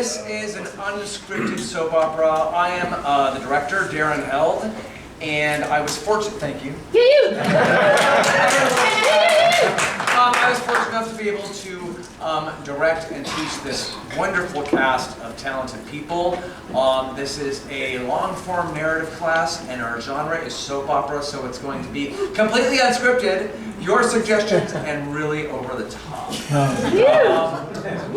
This is an unscripted soap opera. I am the director, Darren Held, and I was fortunate. Thank you. I was fortunate enough to be able to direct and teach this wonderful cast of talented people. This is a long-form narrative class, and our genre is soap opera, so it's going to be completely unscripted, your suggestions, and really over the top.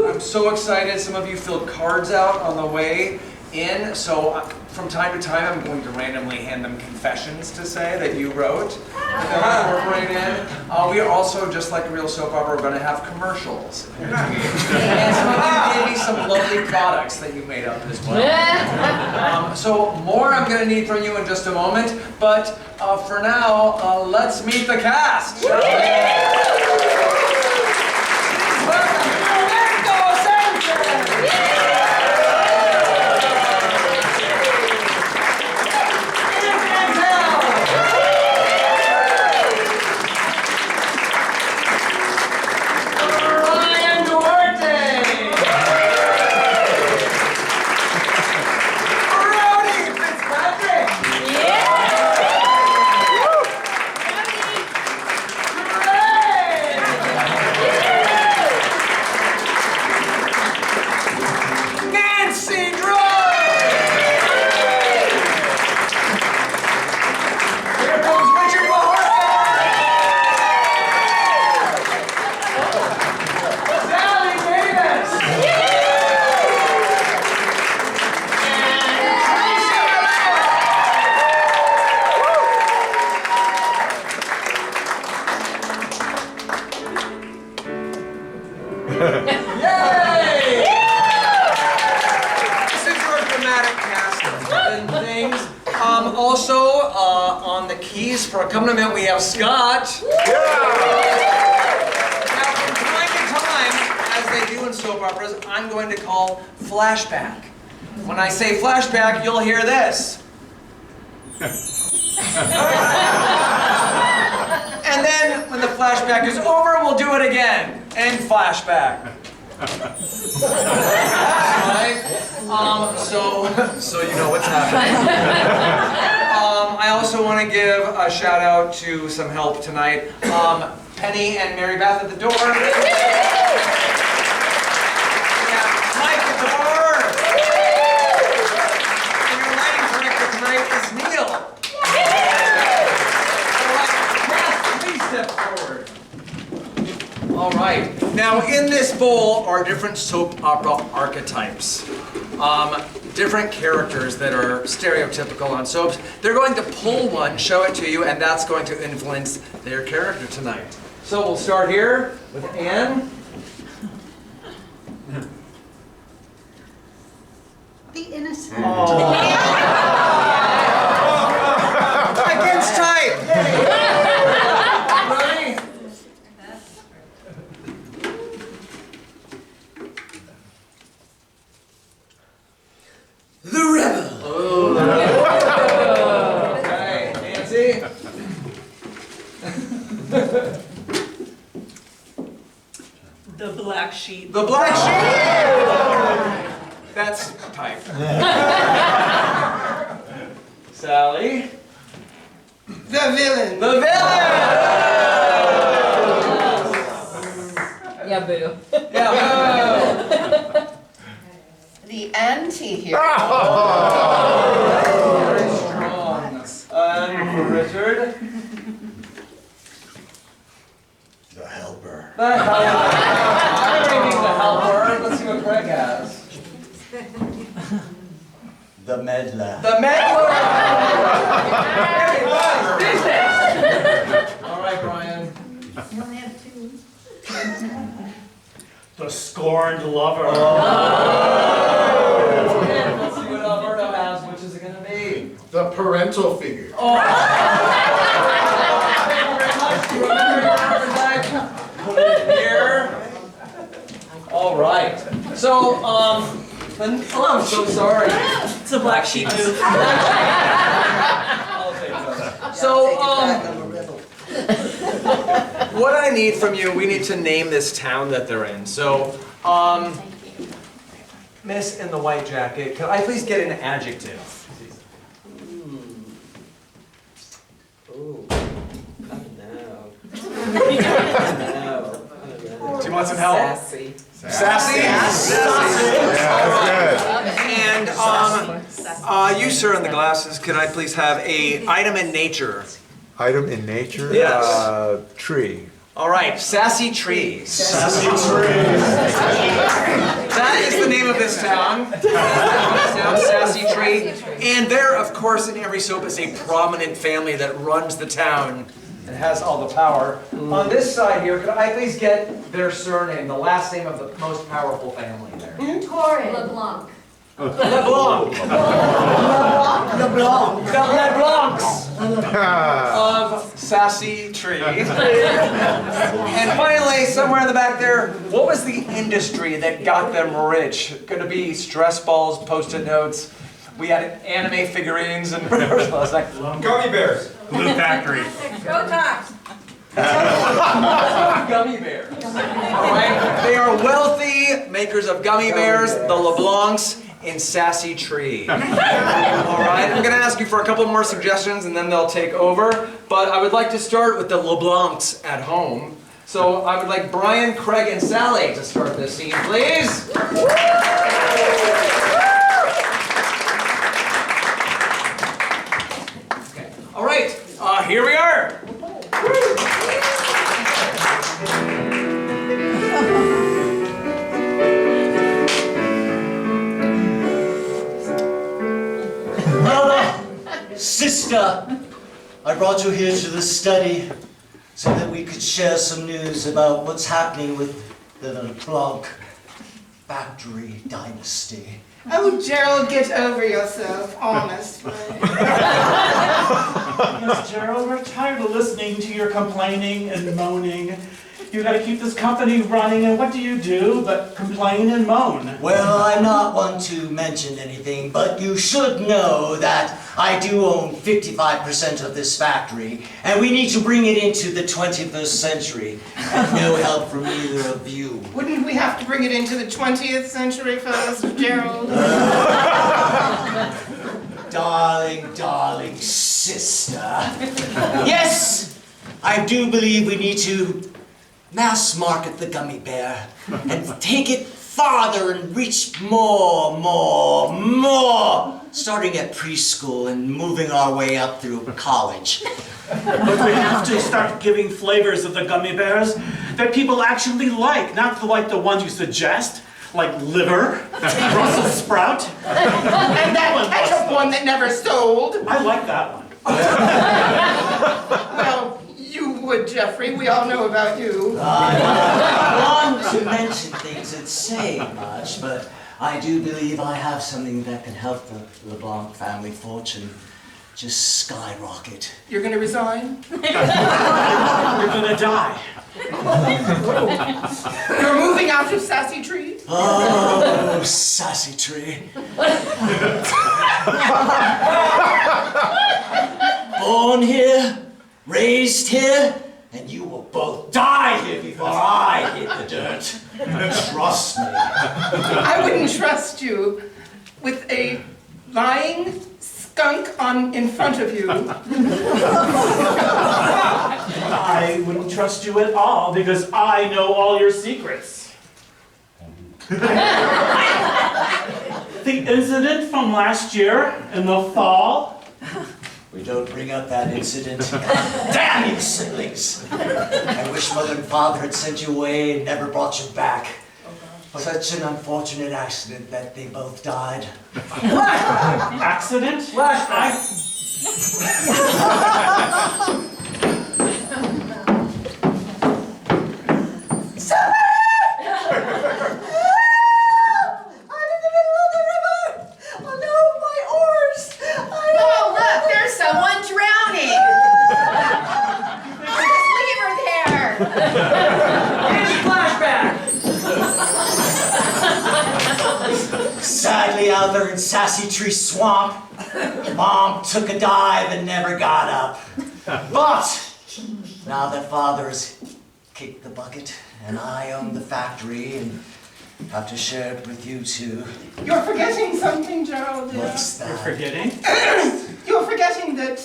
I'm so excited. Some of you filled cards out on the way in, so from time to time I'm going to randomly hand them confessions to say that you wrote and they'll incorporate in. We are also, just like a real soap opera, we're going to have commercials. And some of you gave me some lovely products that you made up as well. So more I'm going to need from you in just a moment, but for now, let's meet the cast. For accompaniment, we have Scott. Now, from time to time, as they do in soap operas, I'm going to call flashback. When I say flashback, you'll hear this. And then, when the flashback is over, we'll do it again. And flashback. Right? So you know what's happening. I also want to give a shout out to some help tonight. Penny and Mary Beth at the door. Yeah, Mike at the bar. And your lighting director tonight is Neil. Yes, please step forward. All right. Now, in this bowl are different soap opera archetypes. Different characters that are stereotypical on soaps. They're going to pull one, show it to you, and that's going to influence their character tonight. So we'll start here with Anne. The innocent. Against type! Ready? The rebel. Oh, the rebel. Okay, Nancy. The black sheep. The black sheep. That's type. Sally. The villain. The villain. Yeah, boo. Yeah. The anti-hero. Very strong. And for Richard. The helper. The helper. I'm reading the helper. Let's see what Greg has. The meddler. The meddler. All right, Brian. You only have two. The scorned lover. Oh. Let's see what Alberto has. Which is it going to be? The parental figure. Oh. Thank you very much. Do you remember your archetype? Put it in here. All right. So, oh, I'm so sorry. It's a black sheep move. I'll take that. So, what I need from you, we need to name this town that they're in. So, Miss in the white jacket, could I please get an adjective? Ooh, I don't know. Do you want some help? Sassy. Sassy? And you, sir, in the glasses, could I please have a item in nature? Item in nature? Yes. Tree. All right, Sassy Tree. Sassy Tree. That is the name of this town. Sassy Tree. And there, of course, in every soap is a prominent family that runs the town and has all the power. On this side here, could I please get their surname, the last name of the most powerful family there? Torrid. LeBlanc. LeBlanc. LeBlanc. The LeBlancs of Sassy Tree. And finally, somewhere in the back there, what was the industry that got them rich? Could it be stress balls, Post-it notes? We had anime figurines and Gummy bears. Blue Factory. Botox. gummy bears. All right, they are wealthy makers of gummy bears, the LeBlancs in Sassy Tree. All right, I'm going to ask you for a couple more suggestions and then they'll take over. But I would like to start with the LeBlancs at home. So I would like Brian, Craig, and Sally to start this scene, please. Okay. All right, here we are. Brother, sister, I brought you here to the study so that we could share some news about what's happening with the LeBlanc factory dynasty. Oh, Gerald, get over yourself, honestly. Yes, Gerald, we're tired of listening to your complaining and moaning. You gotta keep this company running, and what do you do but complain and moan? Well, I'm not one to mention anything, but you should know that I do own 55% of this factory, and we need to bring it into the 21st century. And no help from either of you. Wouldn't we have to bring it into the 20th century first, Gerald? Darling, darling sister. Yes, I do believe we need to mass market the gummy bear and take it farther and reach more, starting at preschool and moving our way up through college. But we have to start giving flavors of the gummy bears that people actually like, not like the ones you suggest, like liver, Brussels sprout. And that ketchup one that never sold. I like that one. Well, you would, Jeffrey. We all know about you. I'm not one to mention things that say much, but I do believe I have something that can help the LeBlanc family fortune just skyrocket. You're going to resign? You're gonna die. You're moving out of Sassy Tree? Oh, Sassy Tree. Born here, raised here, and you will both die here before I hit the dirt. Trust me. I wouldn't trust you with a lying skunk in front of you. I wouldn't trust you at all because I know all your secrets. The incident from last year in the fall. We don't bring up that incident. Damn you, siblings! I wish Mother and Father had sent you away and never brought you back. Such an unfortunate accident that they both died. Accident? Flashback. Oh, look, there's someone drowning. Just leave her there. Sadly, out there in Sassy Tree Swamp, Mom took a dive and never got up. But now that Father's kicked the bucket and I own the factory and have to share it with you too. You're forgetting something, Gerald. What's that? You're forgetting? You're forgetting that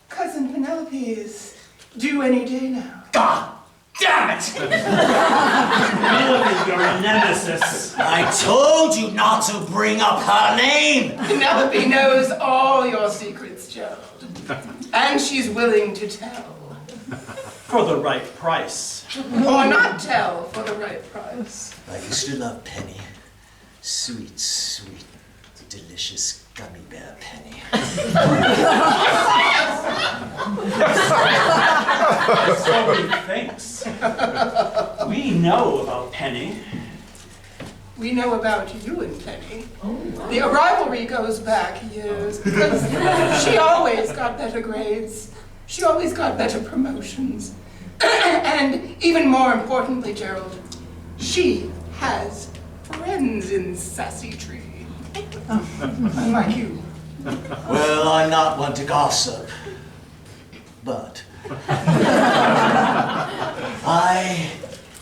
Cousin Penelope is due any day now. God damn it! Penelope, you're a nemesis. I told you not to bring up her name! Penelope knows all your secrets, Gerald. And she's willing to tell. For the right price. Or not tell for the right price. I used to love Penny. Sweet, sweet, delicious gummy bear Penny. So he thinks. We know about Penny. We know about you and Penny. The rivalry goes back years because she always got better grades. She always got better promotions. And even more importantly, Gerald, she has friends in Sassy Tree. Unlike you. Well, I'm not one to gossip, but I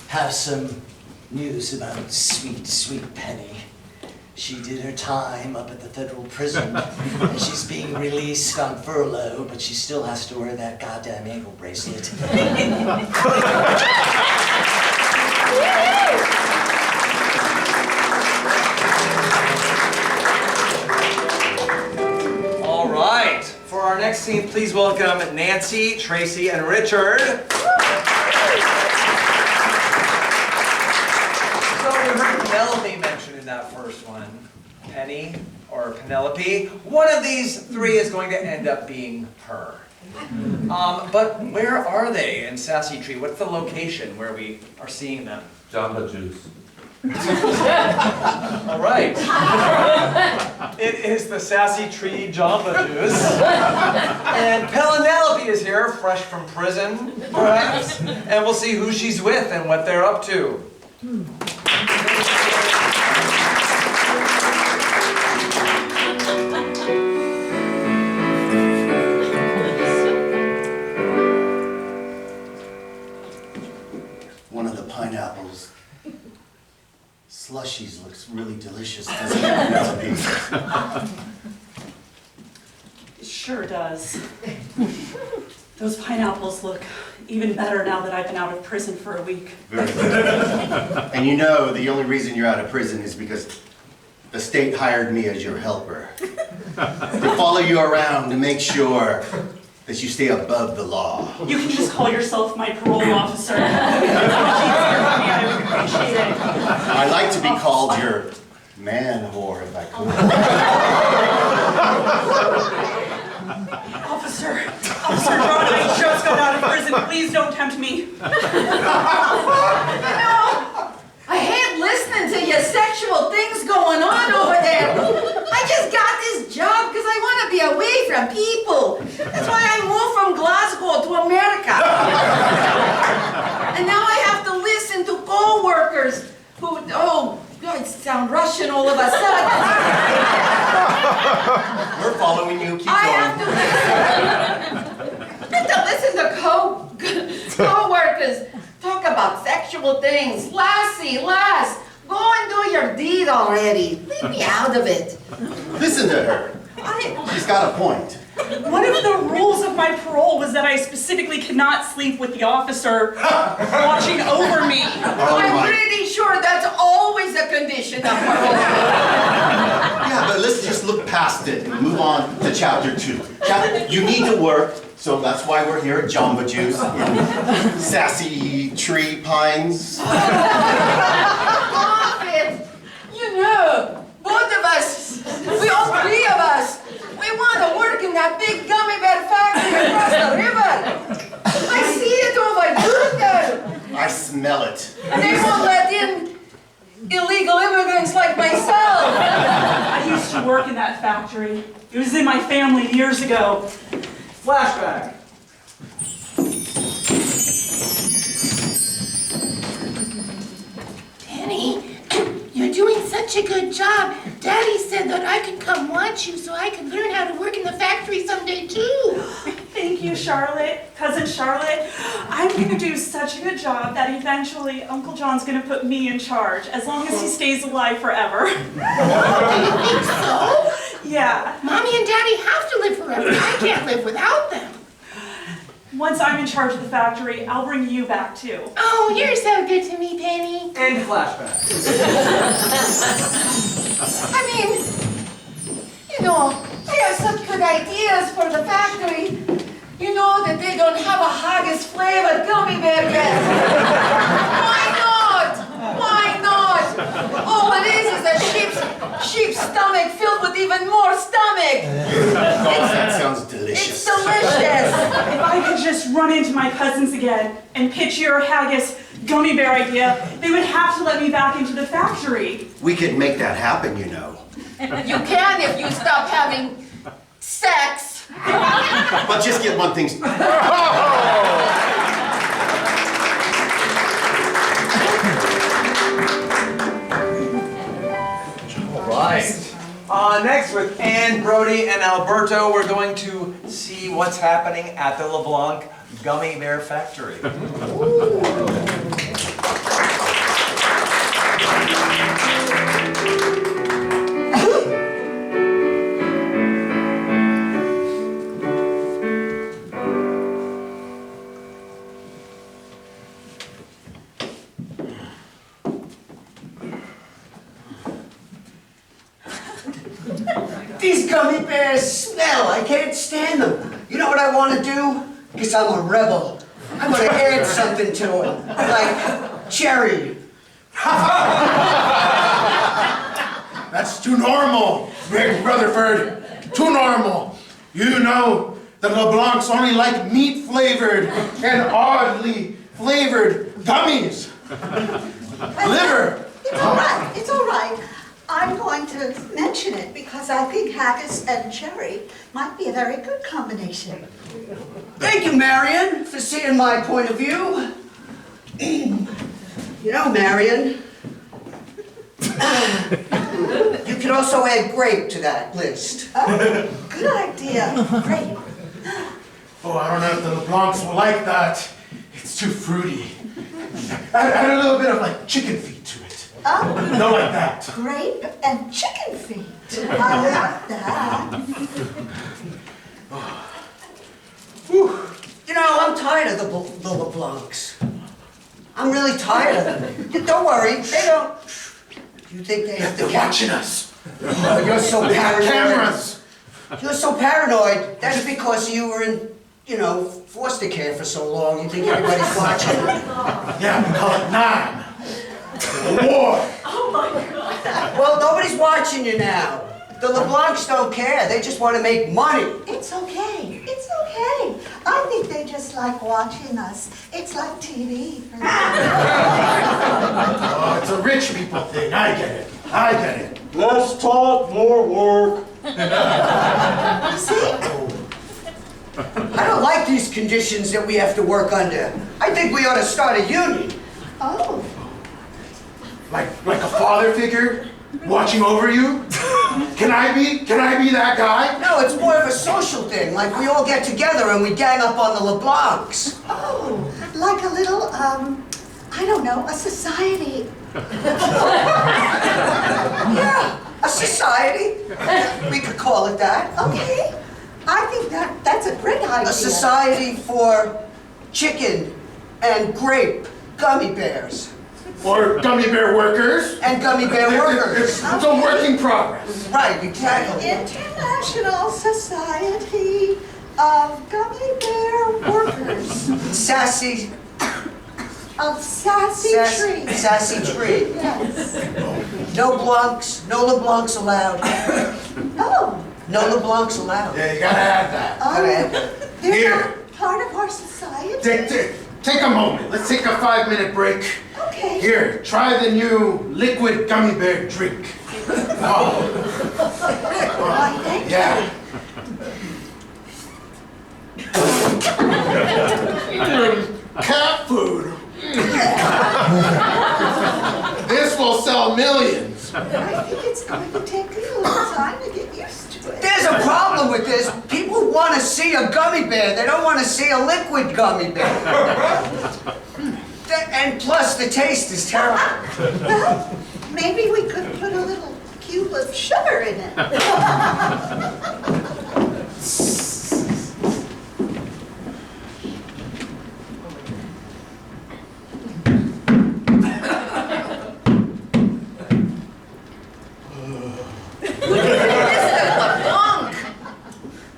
have some news about sweet, sweet Penny. She did her time up at the federal prison, and she's being released on furlough, but she still has to wear that goddamn ankle bracelet. All right, for our next scene, please welcome Nancy, Tracy, and Richard. So we heard Penelope mentioned in that first one. Penny or Penelope. One of these three is going to end up being her. But where are they in Sassy Tree? What's the location where we are seeing them? Jamba Juice. All right. It is the Sassy Tree Jamba Juice. And Penelope is here, fresh from prison, perhaps. And we'll see who she's with and what they're up to. One of the pineapples slushies looks really delicious, doesn't it? It sure does. Those pineapples look even better now that I've been out of prison for a week. Very good. And you know the only reason you're out of prison is because the state hired me as your helper. To follow you around to make sure that you stay above the law. You can just call yourself my parole officer. I would appreciate it. I like to be called your man whore if I could. Officer John, I just got out of prison. Please don't tempt me. You know, I hate listening to your sexual things going on over there. I just got this job because I want to be away from people. That's why I moved from Glasgow to America. And now I have to listen to co-workers who, oh, God, sound Russian all of a sudden. We're following you. Keep I going. have to listen to co-workers talk about sexual things. Lassie, lass, go and do your deed already. Leave me out of it. Listen to her. She's got a point. One of the rules of my parole was that I specifically cannot sleep with the officer watching over me. I'm pretty sure that's always a condition of parole. Yeah, but let's just look past it and move on to chapter 2. You need to work, so that's why we're here at Jamba Juice in Sassy Tree Pines. Stop it. You know, both of us, all three of us, we want to work in that big gummy bear factory across the river. I see it over there. I smell it. And they won't let in illegal immigrants like myself. I used to work in that factory. It was in my family years ago. Flashback. Penny, you're doing such a good job. Daddy said that I could come watch you so I could learn how to work in the factory someday too. Thank Thank you, Charlotte, Cousin Charlotte. I'm gonna do such a good job that eventually Uncle John's gonna put me in charge, as long as he stays alive forever. Do you think so? Yeah. Mommy and Daddy have to live forever. I can't live without them. Once I'm in charge of the factory, I'll bring you back too. Oh, you're so good to me, Penny. And flashback. I mean, you know, I have such good ideas for the factory. You know that they don't have a haggis flavored gummy bear yet. Why not? Why not? All it is a sheep's stomach filled with even more stomach. That sounds It's delicious. delicious. If I could just run into my cousins again and pitch your haggis gummy bear idea, they would have to let me back into the factory. We could make that happen, you know. You can if you stop having sex. But just get one thing. All right. Next with Ann, Brody, and Alberto, we're going to see what's happening at the LeBlanc Gummy Bear Factory. These gummy bears smell. I can't stand them. You know what I want to do? Because I'm a rebel. I'm going to add something to them. Like cherry. That's too normal, Big Rutherford. Too normal. You know the LeBlancs only like meat-flavored and oddly flavored gummies. Liver. It's all right. It's all right. I'm going to mention it because I think haggis and cherry might be a very good combination. Thank you, Marion, for seeing my point of view. You know, Marion, you could also add grape to that list. Oh, good idea. Great. Oh, I don't know if the LeBlancs will like that. It's too fruity. Add a little bit of like chicken feet to it. Oh, Not like that. grape and chicken feet. I like that. You know, I'm tired of the LeBlancs. I'm really tired of them. Don't worry, they don't. You think they have to They're watching us. Oh, you're so They got paranoid. cameras. You're so paranoid. That's because you were in, you know, foster care for so long. You think everybody's watching. Yeah, we call it 9. War. Well, nobody's watching you now. The LeBlancs don't care. They just want to make money. It's okay. It's okay. I think they just like watching us. It's like TV for them. Oh, it's a rich people thing. I get it. I get it. Less talk, more work. See? I don't like these conditions that we have to work under. I think we ought to start a union. Oh. Like a father figure watching over you? Can I be that guy? No, it's more of a social thing. Like we all get together and we gang up on the LeBlancs. Oh, like a little, I don't know, a society. Yeah, a society. We could call it that. Okay. I think that's a great idea. A society for chicken and grape gummy bears. Or gummy bear workers? And gummy bear workers. It's a work in progress. Right, exactly. International Society of Gummy Bear Workers. Sassy. Of Sassy Tree. Sassy Tree. Yes. No LeBlancs, no LeBlancs allowed. Oh. No LeBlancs allowed. Yeah, you gotta add that. Gotta add that. They're Here. not part of our society. Take a moment. Let's take a 5-minute break. Okay. Here, try the new liquid gummy bear drink. Oh, Why, thank you. yeah. Cat food. This will sell millions. I think it's going to take a little time to get used to it. There's a problem with this. People want to see a gummy bear. They don't want to see a liquid gummy bear. And plus, the taste is terrible. Well, maybe we could put a little cube of sugar in it.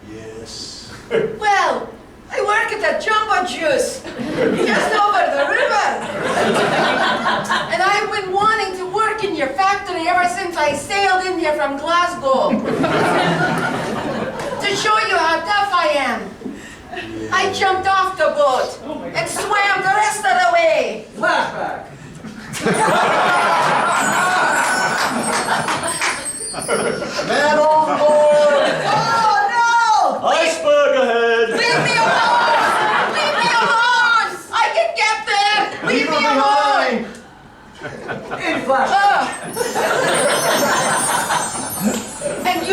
Yes. Well, I work at the Jumbo Juice, just over the river. And I've been wanting to work in your factory ever since I sailed in here from Glasgow. To show you how tough I am. I jumped off the boat and swam the rest of the way. Flashback. Man on board! Oh, no! Iceberg ahead! Leave me alone! Leave me alone! I can get there! Leave me alone! In flashback. And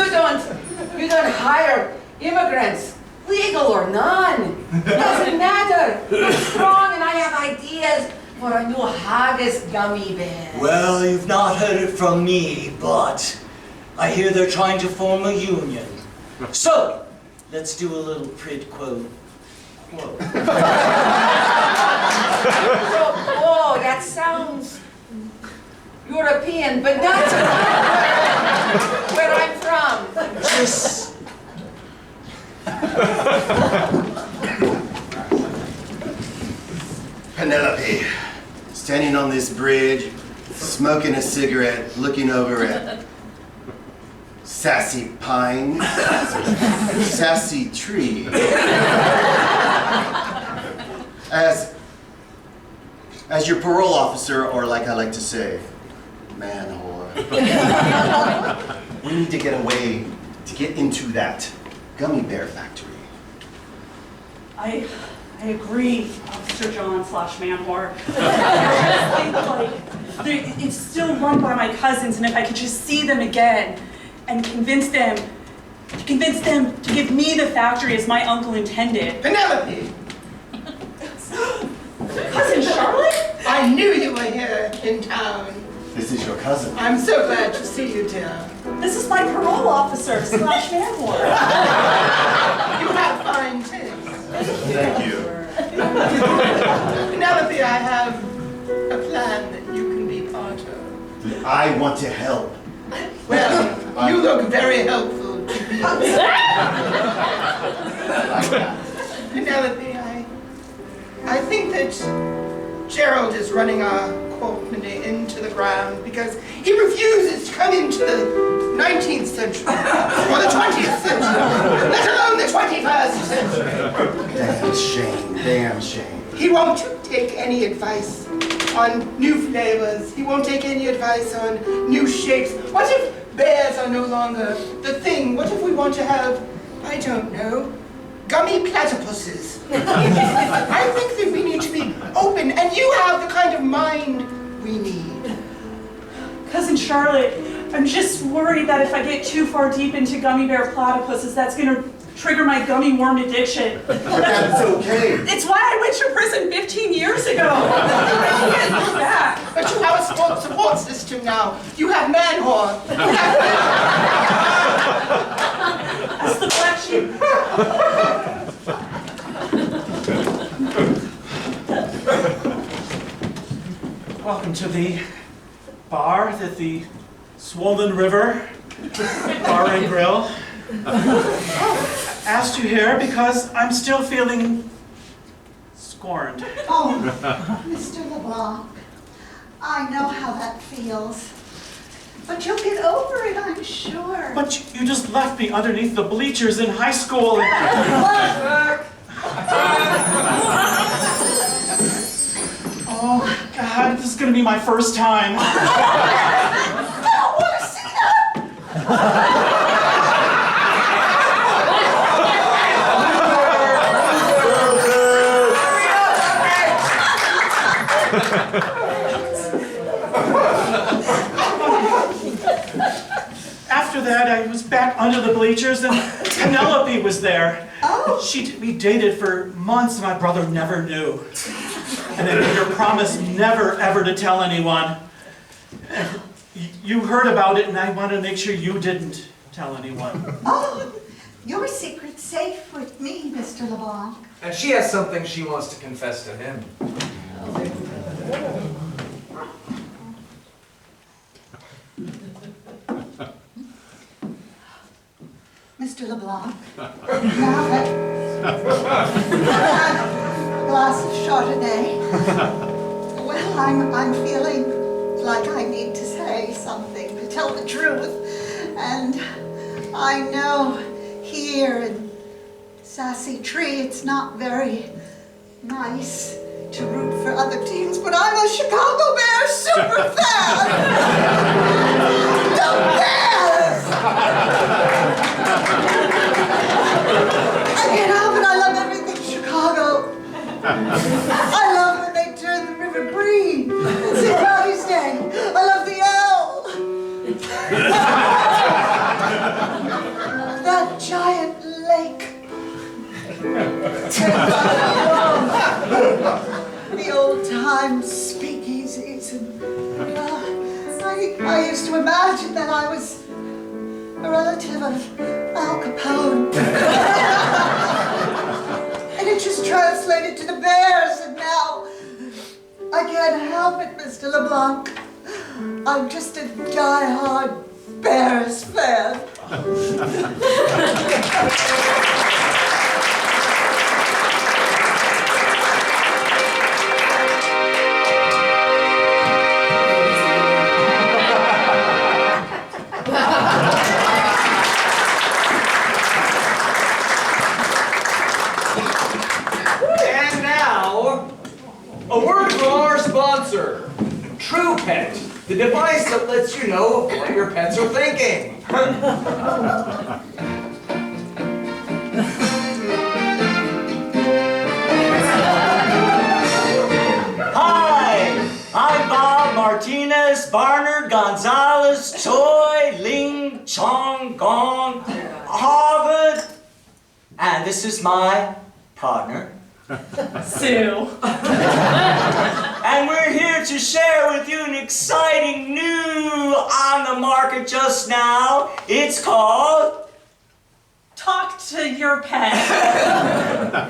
you don't hire immigrants, legal or none. Doesn't matter. I'm strong and I have ideas for a new haggis gummy bear. Well, you've not heard it from me, but I hear they're trying to form a union. So, let's do a little quid quo. Oh, that sounds European, but not where I'm from. Just... Penelope, standing on this bridge, smoking a cigarette, looking over at Sassy Pine, Sassy Tree. As your parole officer, or like I like to say, man whore, we need to get away to get into that gummy bear factory. I agree, Officer John / Manwhore. I think it's still run by my cousins, and if I could just see them again and convince them to give me the factory as my uncle intended. Penelope, Cousin Charlotte? I knew you were here in town. This is your cousin. I'm so glad to see you, dear. This is my parole officer / Manwhore. You have fine taste. Thank you. Penelope, I have a plan that you can be part of. I want to help. Well, you look very helpful to me. Penelope, I think that Gerald is running our company into the ground because he refuses to come into the 19th century or the 20th century, let alone the 21st century. Damn shame, damn shame. He won't take any advice on new flavors. He won't take any advice on new shapes. What if bears are no longer the thing? What if we want to have, I don't know, gummy platypuses? I think that we need to be open, and you have the kind of mind we need. Cousin Charlotte, I'm just worried that if I get too far deep into gummy bear platypuses, that's gonna trigger my gummy worm addiction. But that's okay. It's why I went to prison 15 years ago. I can't look back. But you have a support system now. You have man-whore. That's the black sheep. Welcome to the bar at the Swollen River Bar and Grill. Asked you here because I'm still feeling scorned. Oh, Mr. LeBlanc, I know how that feels. But you'll get over it, I'm sure. But you just left me underneath the bleachers in high school. Oh, God, this is going to be my first time. I don't want to see that! After that, I was back under the bleachers, and Penelope was there. Oh. We dated for months, my brother never knew. And then made her promise never, ever to tell anyone. And you heard about it, and I wanted to make sure you didn't tell anyone. Oh, your secret's safe with me, Mr. LeBlanc. And she has something she wants to confess to him. Mr. LeBlanc, now that I've a glass of Chardonnay, well, I'm feeling like I need to say something, to tell the truth. And I know here in Sassy Tree it's not very nice to root for other teams, but I'm a Chicago Bears super fan! The Bears! I can't help it, I love everything Chicago. I love when they turn the river green and St. Patty's Day. I love the L. That giant lake. The old time speakeasies. And I used to imagine that I was a relative of Al Capone. And it just translated to the Bears, and now I can't help it, Mr. LeBlanc. I'm just a die-hard Bears fan. And now, a word from our sponsor, True Pet, the device that lets you know what your pets are thinking. Hi, I'm Bob Martinez, Barnard, Gonzalez, Choi, Ling, Chong, Gong, Harvard, and this is my partner, Sue. and we're here to share with you an exciting new on the market just now. It's called Talk to your pet.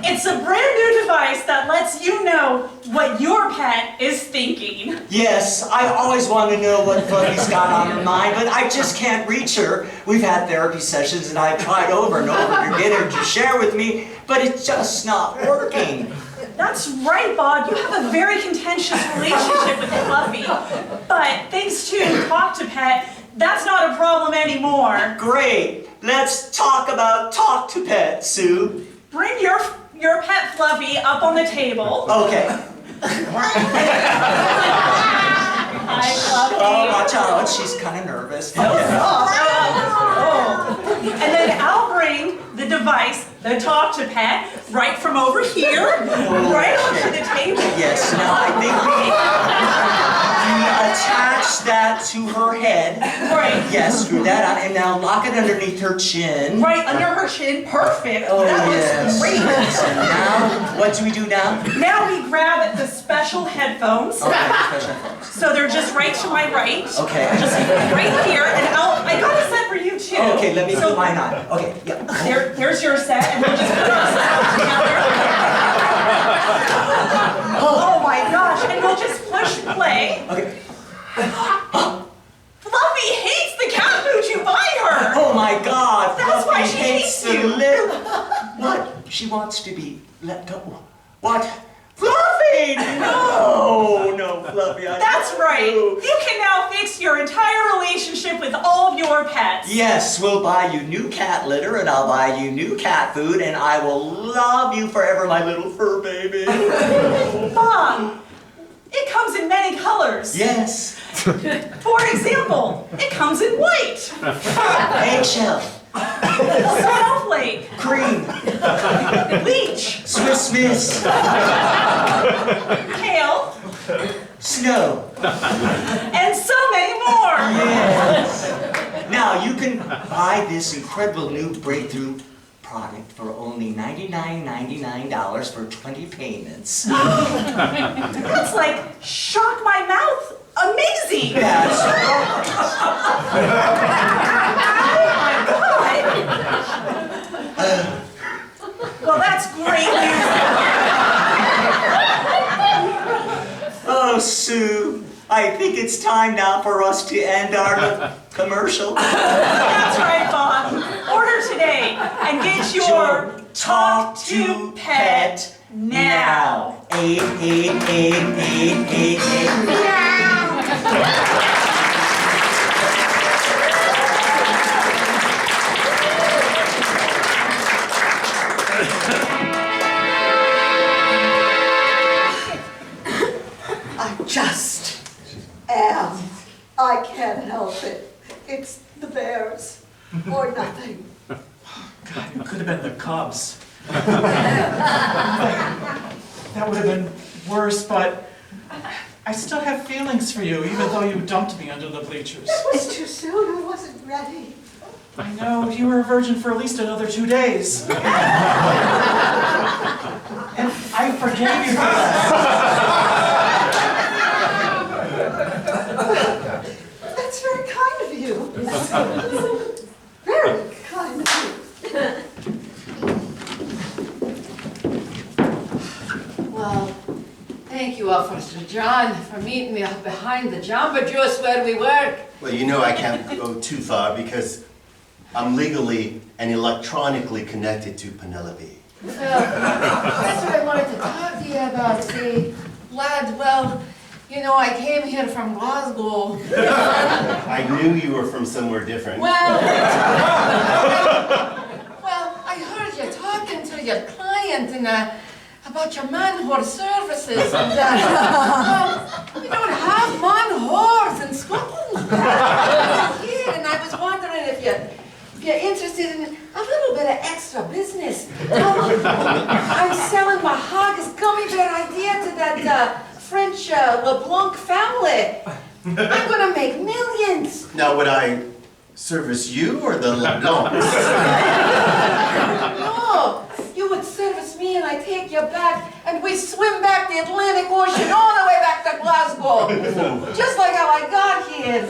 It's a brand new device that lets you know what your pet is thinking. Yes, I always want to know what Fluffy's got on her mind, but I just can't reach her. We've had therapy sessions and I've tried over and over to get her to share with me, but it's just not working. That's right, Bob. You have a very contentious relationship with Fluffy. But thanks to Talk to Pet, that's not a problem anymore. Great. Let's talk about Talk to Pet, Sue. Bring your pet Fluffy up on the table. Okay. Hi, Fluffy. Oh, watch out. She's kind of nervous. Okay. And then I'll bring the device, the Talk to Pet, right from over here, right onto the table. Yes, now I think we attach that to her head. Right. Yes, screw that on, and now lock it underneath her chin. Right under her chin. Perfect. Oh, that yes. looks great. And now, what do we do now? Now we grab the special headphones. Okay, special headphones. So they're just right to my right. Okay. Just right here, and I got a set for you too. Okay, let me So put mine on. Okay, yeah. there's your set, and we'll just put ourselves together. Oh my gosh, and we'll just push play. Okay. Fluffy hates the cat food you buy her. Oh my God! That's why Fluffy she hates hates the you. What? She wants to be let go. What? Fluffy! No, no, Fluffy. That's right. You can now fix your entire relationship with all of your pets. Yes, we'll buy you new cat litter, and I'll buy you new cat food, and I will love you forever, my little fur baby. Mom, it comes in many colors. Yes. For example, it comes in white, Eggshell. snowflake, Cream. bleach, Swiss Miss. kale, Snow. and so many more. Yes. Now you can buy this incredible new breakthrough product for only $99.99 for 20 payments. It's like shock my mouth. Amazing! That's right. Oh my God! Well, that's great news. Oh, Sue, I think it's time now for us to end our commercial. That's right, Bob. Order today and get your Talk to Pet now. 8888888. I just am. I can't help it. It's the bears or nothing. God, it could have been the Cubs. That would have been worse, but I still have feelings for you, even though you dumped me under the bleachers. It was too soon. I wasn't ready. I know, you were a virgin for at least another 2 days. And I forgave you for that. That's very kind of you. Very kind of you. Well, thank you, Officer John, for meeting me up behind the Jamba Juice where we work. Well, you know I can't go too far because I'm legally and electronically connected to Penelope. Well, that's what I wanted to talk to you about, see, lad, well, you know, I came here from Glasgow. I knew you were from somewhere different. Well, I heard you talking to your client and about your man-horse services and we don't have man-horse in Scotland. Here, and I was wondering if you're interested in a little bit of extra business. I'm selling my haggis gummy bear idea to that French LeBlanc family. I'm gonna make millions. Now, would I service you or the LeBlancs? No, you would service me and I take you back and we swim back the Atlantic Ocean all the way back to Glasgow. Just like how I got here.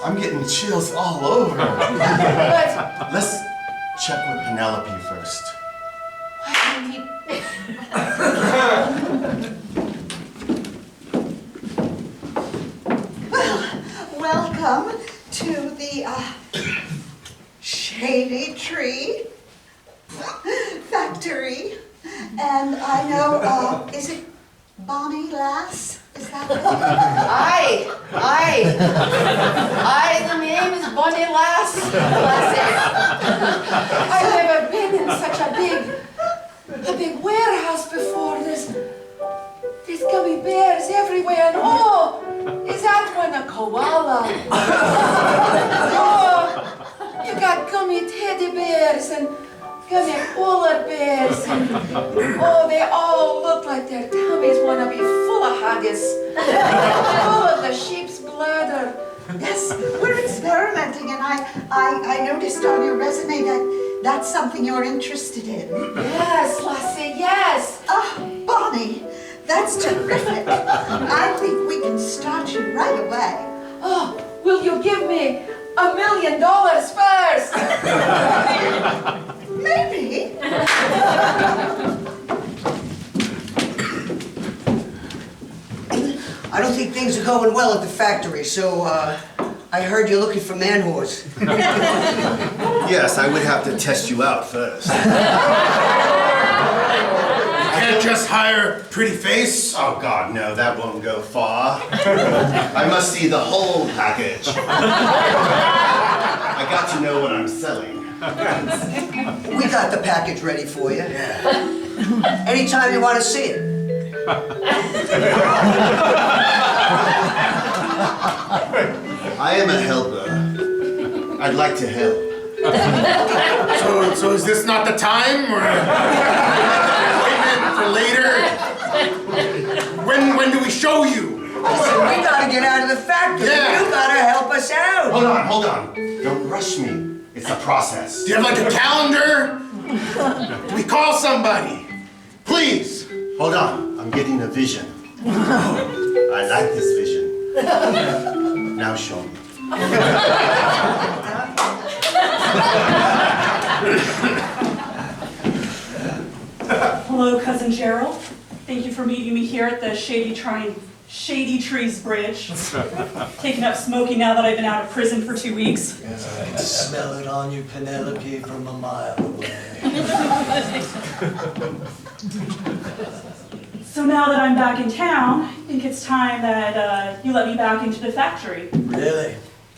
I'm getting chills all over. But Let's check with Penelope first. why do you need... Well, welcome to the Shady Tree factory. And I know, is it Bonnie Lass? Is that it? Aye, the name is Bonnie Lass. I've never been in such a big warehouse before. There's gummy bears everywhere, and oh, is that one a koala? Oh, you got gummy teddy bears and gummy polar bears, and oh, they all look like their tummies want to be full of haggis, full of the sheep's bladder. Yes, we're experimenting, and I noticed on your resume that that's something you're interested in. Yes, Lassie, yes. Bonnie, that's terrific. I think we can start you right away. Oh, will you give me $1 million first? Maybe. I don't think things are going well at the factory, so I heard you're looking for man-horse. Yes, I would have to test you out first. Can't just hire pretty face. Oh God, no, that won't go far. I must see the whole package. I got to know what I'm selling. We got the package ready for you. Yeah. Anytime you want to see it. I am a helper. I'd like to help. So is this not the time, or appointment for later? When do we show you? Listen, we gotta get out of the factory. Yeah. You gotta help us out. Hold on. Don't rush me. It's a process. Do you have like a calendar? Do we call somebody? Please. Hold on, I'm getting a vision. I like this vision. Now show me. Hello, Cousin Gerald. Thank you for meeting me here at the Shady Trees Bridge. Taking up smoking now that I've been out of prison for 2 weeks. I can smell it on you, Penelope, from a mile away. So now that I'm back in town, I think it's time that you let me back into the factory. Really?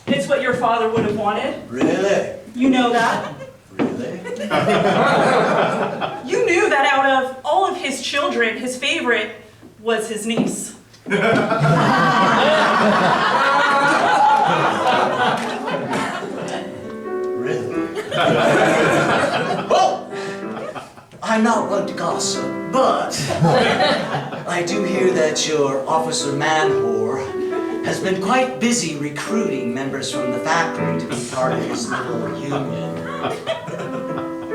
It's what your father would have wanted. Really? You know that. Really? You knew that out of all of his children, his favorite was his niece. Really? Well, I'm not one to gossip, but I do hear that your Officer Man-whore has been quite busy recruiting members from the factory to be part of his little union.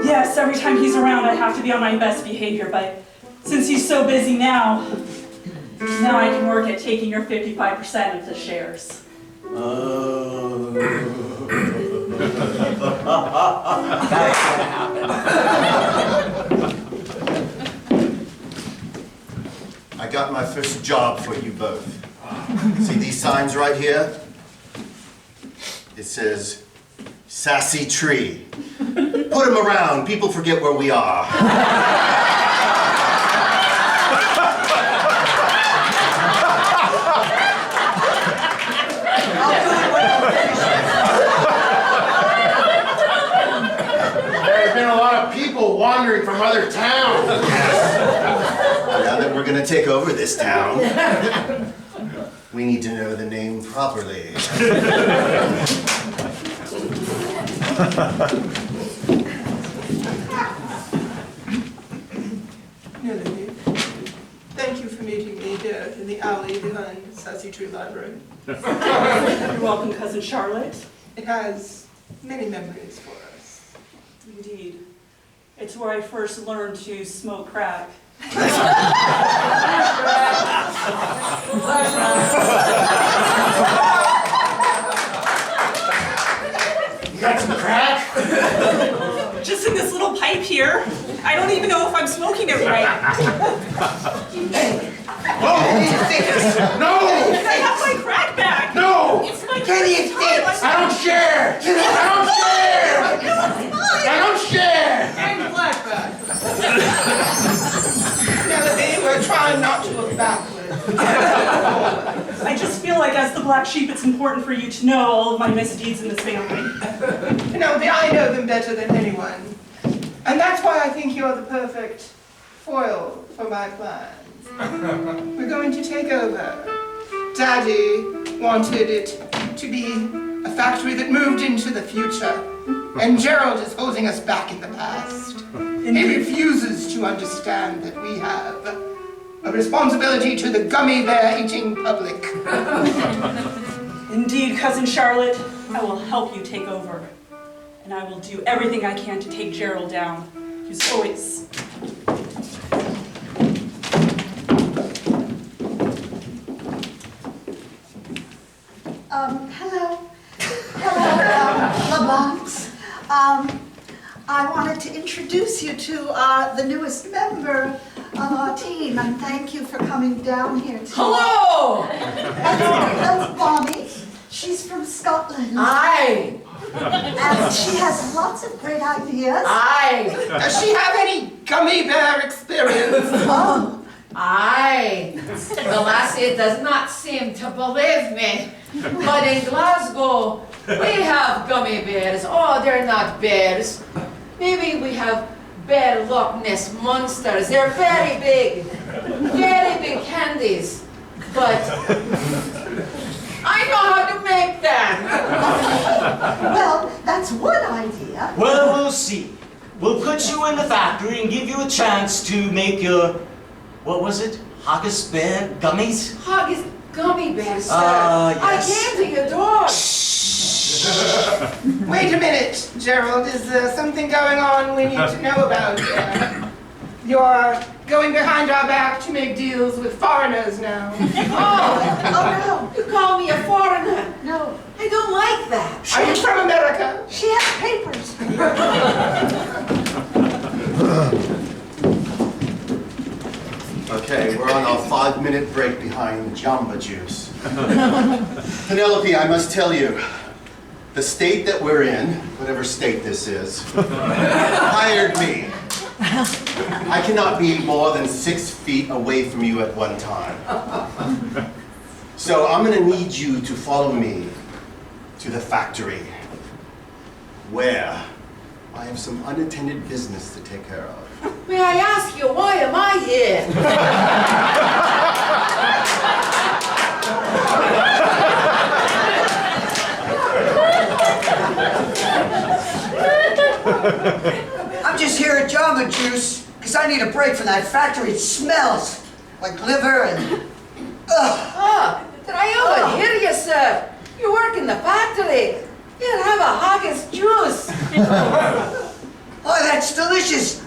Yes, every time he's around I have to be on my best behavior, but since he's so busy now I can work at taking your 55% of the shares. Oh. That's gonna happen. I got my first job for you both. See these signs right here? It says, Sassy Tree. Put them around, people forget where we are. There's been a lot of people wandering from other towns. Now that we're gonna take over this town, we need to know the name properly. Melody, thank you for meeting me here in the alley behind Sassy Tree Library. You're welcome, Cousin Charlotte. It has many memories for us. Indeed. It's where I first learned to smoke crack. You got some crack? Just in this little pipe here. I don't even know if I'm smoking it right. No! Can I have my crack back? No! It's my Kenny, first time. I don't share! I don't share! I don't share! And flashback. Melody, we're trying not to look backwards. I just feel like as the black sheep, it's important for you to know all of my misdeeds in this family. Penelope, I know them better than anyone. And that's why I think you're the perfect foil for my plans. We're going to take over. Daddy wanted it to be a factory that moved into the future. And Gerald is holding us back in the past. He refuses to understand that we have a responsibility to the gummy bear eating public. Indeed, Cousin Charlotte, I will help you take over. And I will do everything I can to take Gerald down. He's always... Hello. Hello, LeBlancs. I wanted to introduce you to the newest member of our team, and thank you for coming down here today. Hello! That's Bonnie. She's from Scotland. Aye! And she has lots of great ideas. Aye! Does she have any gummy bear experience? Oh, Aye! The lassie does not seem to believe me. But in Glasgow, we have gummy bears. Oh, they're not bears. Maybe we have bear Loch Ness monsters. They're very big candies. But I know how to make them. well, that's one idea. Well, we'll see. We'll put you in the factory and give you a chance to make your, what was it? Haggis bear gummies? Haggis gummy bears, sir. Yes. I came to your door. Wait a minute, Gerald. Is there something going on we need to know about? You're going behind our back to make deals with foreigners now. Oh no, you call me a foreigner. No, I don't like that. Are you from America? she has papers. Okay, we're on our 5-minute break behind Jamba Juice. Penelope, I must tell you, the state that we're in, whatever state this is, hired me. I cannot be more than 6 feet away from you at one time. So I'm gonna need you to follow me to the factory, where I have some unattended business to take care of. May I ask you, why am I here? I'm just here at Jamba Juice because I need a break from that factory. It smells like liver and... Ah, did I overhear you, sir? You work in the factory. You'd have a haggis juice. Oh, that's delicious.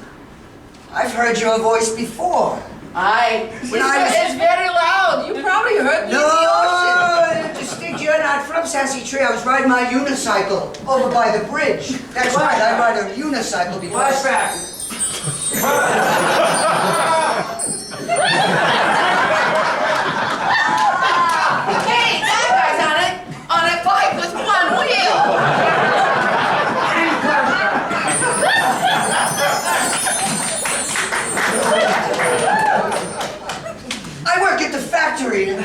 I've heard your voice before. Aye. When I was- It's very loud. You probably heard me in the ocean. No, distinct, you're not from Sassy Tree. I was riding my unicycle over by the bridge. That's right, I ride a unicycle before. Flashback. Hey, that guy's on a bike with one wheel. I work at the factory, and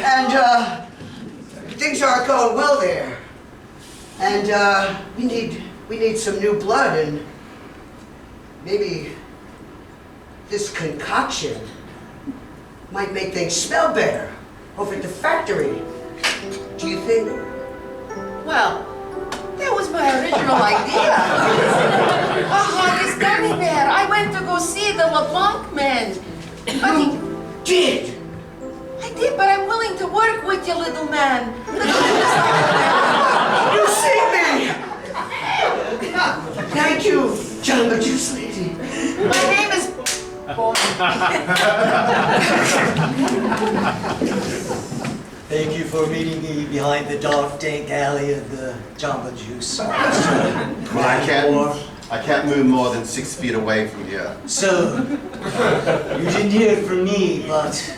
things aren't going well there. And we need some new blood, and maybe this concoction might make things smell better over at the factory. Do you think? Well, that was my original idea. Haggis gummy bear. I went to go see the LeBlanc man. But he Did? I did, but I'm willing to work with you, little man. You see me? Thank you, Jamba Juice Lady. My name is... Thank you for meeting me behind the dark, dank alley of the Jamba Juice. Well, I can't move more than 6 feet away from here. So, you didn't hear it from me, but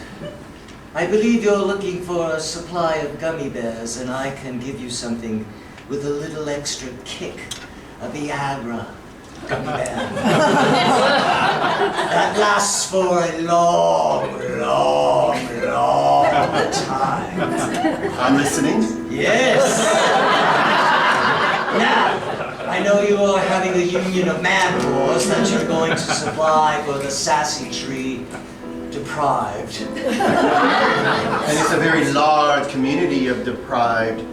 I believe you're looking for a supply of gummy bears, and I can give you something with a little extra kick, a Viagra gummy bear. That lasts for a long, long, long time. I'm listening. Yes. Now, I know you are having a union of man-whores that you're going to supply for the Sassy Tree deprived. And it's a very large community of deprived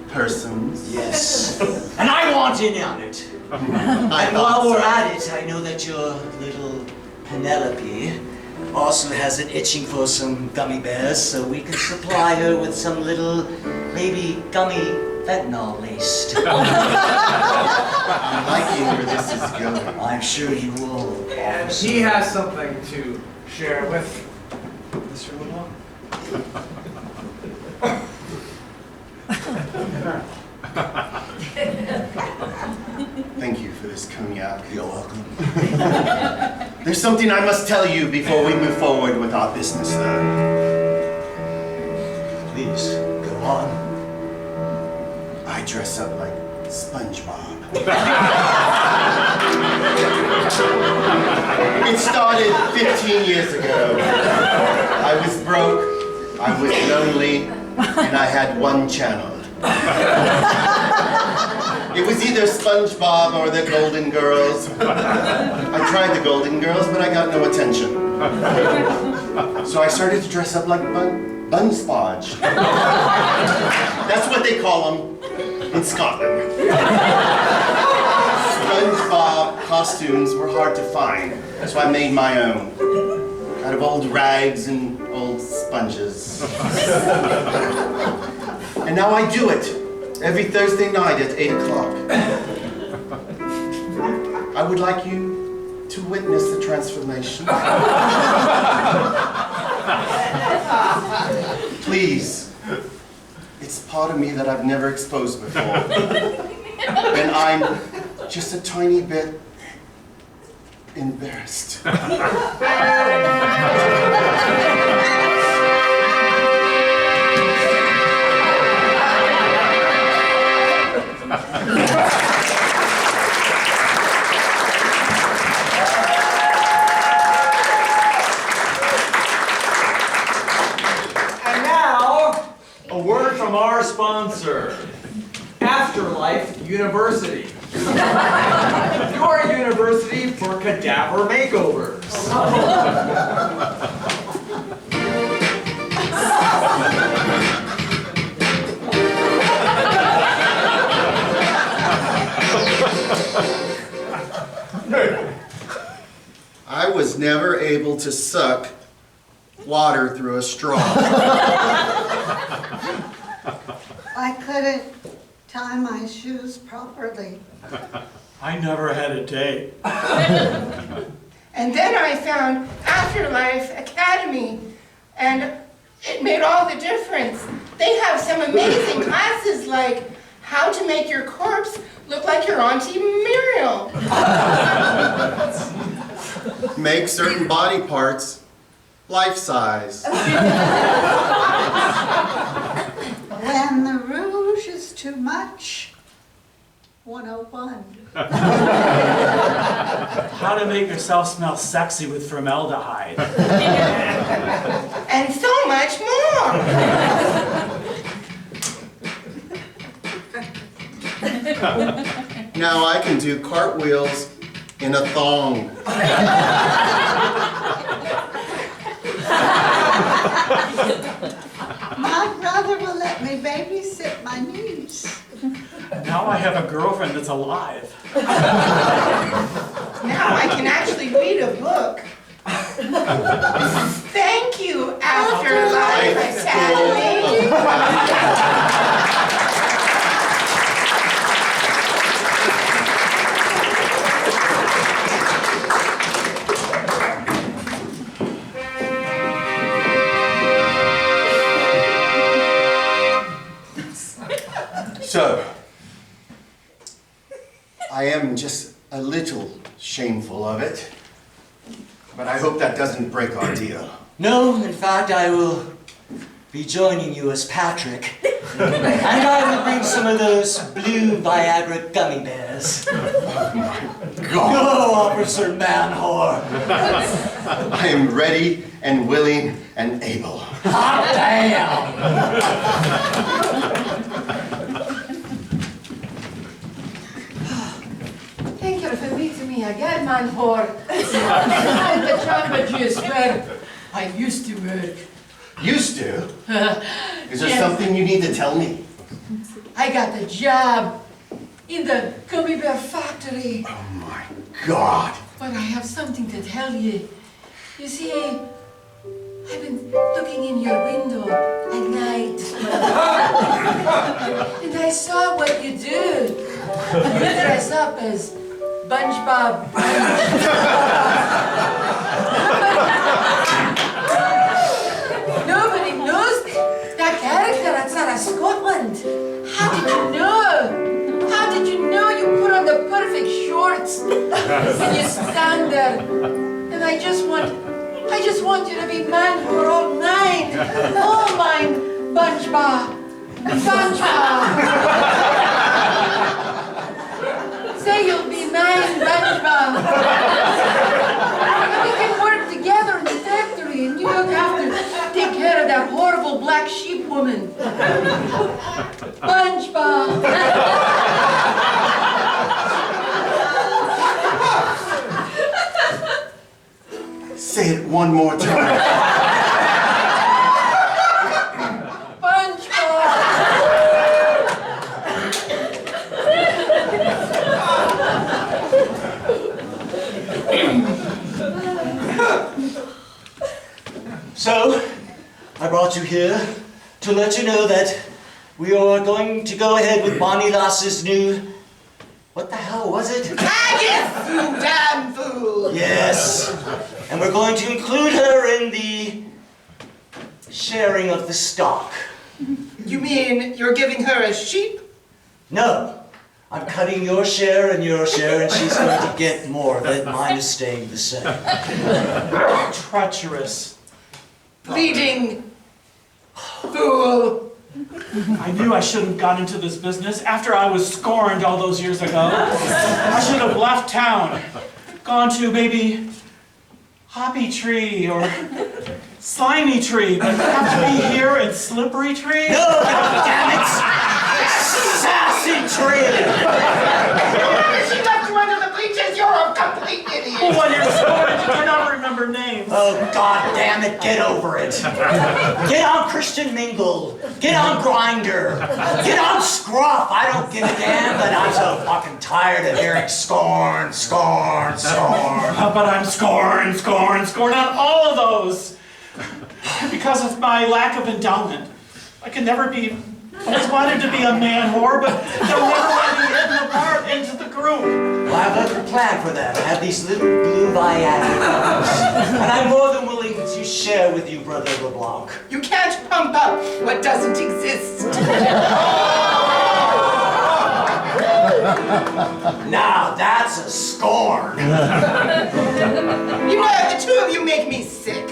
persons. Yes. And I want in on it. And while we're at it, I know that your little Penelope also has an itching for some gummy bears, so we can supply her with some little maybe gummy fentanyl laced. I'm liking where this is going. I'm sure you will. And he has something to share with Mr. LeBlanc. Thank you for this cognac. You're welcome. There's something I must tell you before we move forward with our business, though. Please, go on. I dress up like SpongeBob. It started 15 years ago. I was broke, I was lonely, and I had one channel. It was either SpongeBob or the Golden Girls. I tried the Golden Girls, but I got no attention. So I started to dress up like Bunspodge. That's what they call them in Scotland. SpongeBob costumes were hard to find, so I made my own. Out of old rags and old sponges. And now I do it every Thursday night at 8 o'clock. I would like you to witness the transformation. Please. It's part of me that I've never exposed before. And I'm just a tiny bit embarrassed. And now, a word from our sponsor, Afterlife University. Your university for cadaver makeovers. I was never able to suck water through a straw. I couldn't tie my shoes properly. I never had a date. And then I found Afterlife Academy, and it made all the difference. They have some amazing classes like how to make your corpse look like your Auntie Muriel. Make certain body parts life-size. When the rouge is too much, 101. How to make yourself smell sexy with formaldehyde. And so much more. Now I can do cartwheels in a thong. My brother will let me babysit my niece. Now I have a girlfriend that's alive. Now I can actually read a book. Thank you, Afterlife Academy. So, I am just a little shameful of it, but I hope that doesn't break our deal. No, in fact, I will be joining you as Patrick. And I will bring some of those blue Viagra gummy bears. God. Go, Officer Man-whore. I am ready and willing and able. Hot damn! Thank you for meeting me again, man whore. I'm the chamber juice where I used to work. Used to? Is there something you need to tell me? I got the job in the gummy bear factory. Oh my God. But I have something to tell you. You see, I've been looking in your window at night. And I saw what you do. You dress up as SpongeBob. Nobody knows that character outside of Scotland. How did you know? How did you know you put on the perfect shorts and you stand there? And I just want you to be man for all mine. All mine, SpongeBob. SpongeBob. Say you'll be mine, SpongeBob. We can work together in the factory and you look after, take care of that horrible black sheep woman. SpongeBob. Say it one more time. So, I brought you here to let you know that we are going to go ahead with Bonnie Lass's new, what the hell was it? Haggis, you damn fool! Yes, and we're going to include her in the sharing of the stock. You mean you're giving her a sheep? No, I'm cutting your share, and she's going to get more of it. Mine is staying the same. Treacherous. Bleeding fool. I knew I shouldn't have got into this business after I was scorned all those years ago. I should have left town, gone to maybe Hoppy Tree or Slimy Tree, but have to be here in Slippery Tree? No, goddammit! Sassy Tree! She left you under the bleachers, you're a complete idiot! Oh, when you're so rich, you cannot remember names. Oh, goddammit, get over it. Get on Christian Mingle. Get on Grindr. Get on Scruff. I don't give a damn, but I'm so fucking tired of hearing scorn. But I'm scorned on all of those. Because of my lack of endowment. I can never be, always wanted to be a man whore, but they'll never let me hidden apart into the group. Well, I have a plan for that. I have these little blue viaticals, and I'm more than willing to share with you, Brother LeBlanc. You can't pump up what doesn't exist. Now that's a scorn. You know, the two of you make me sick.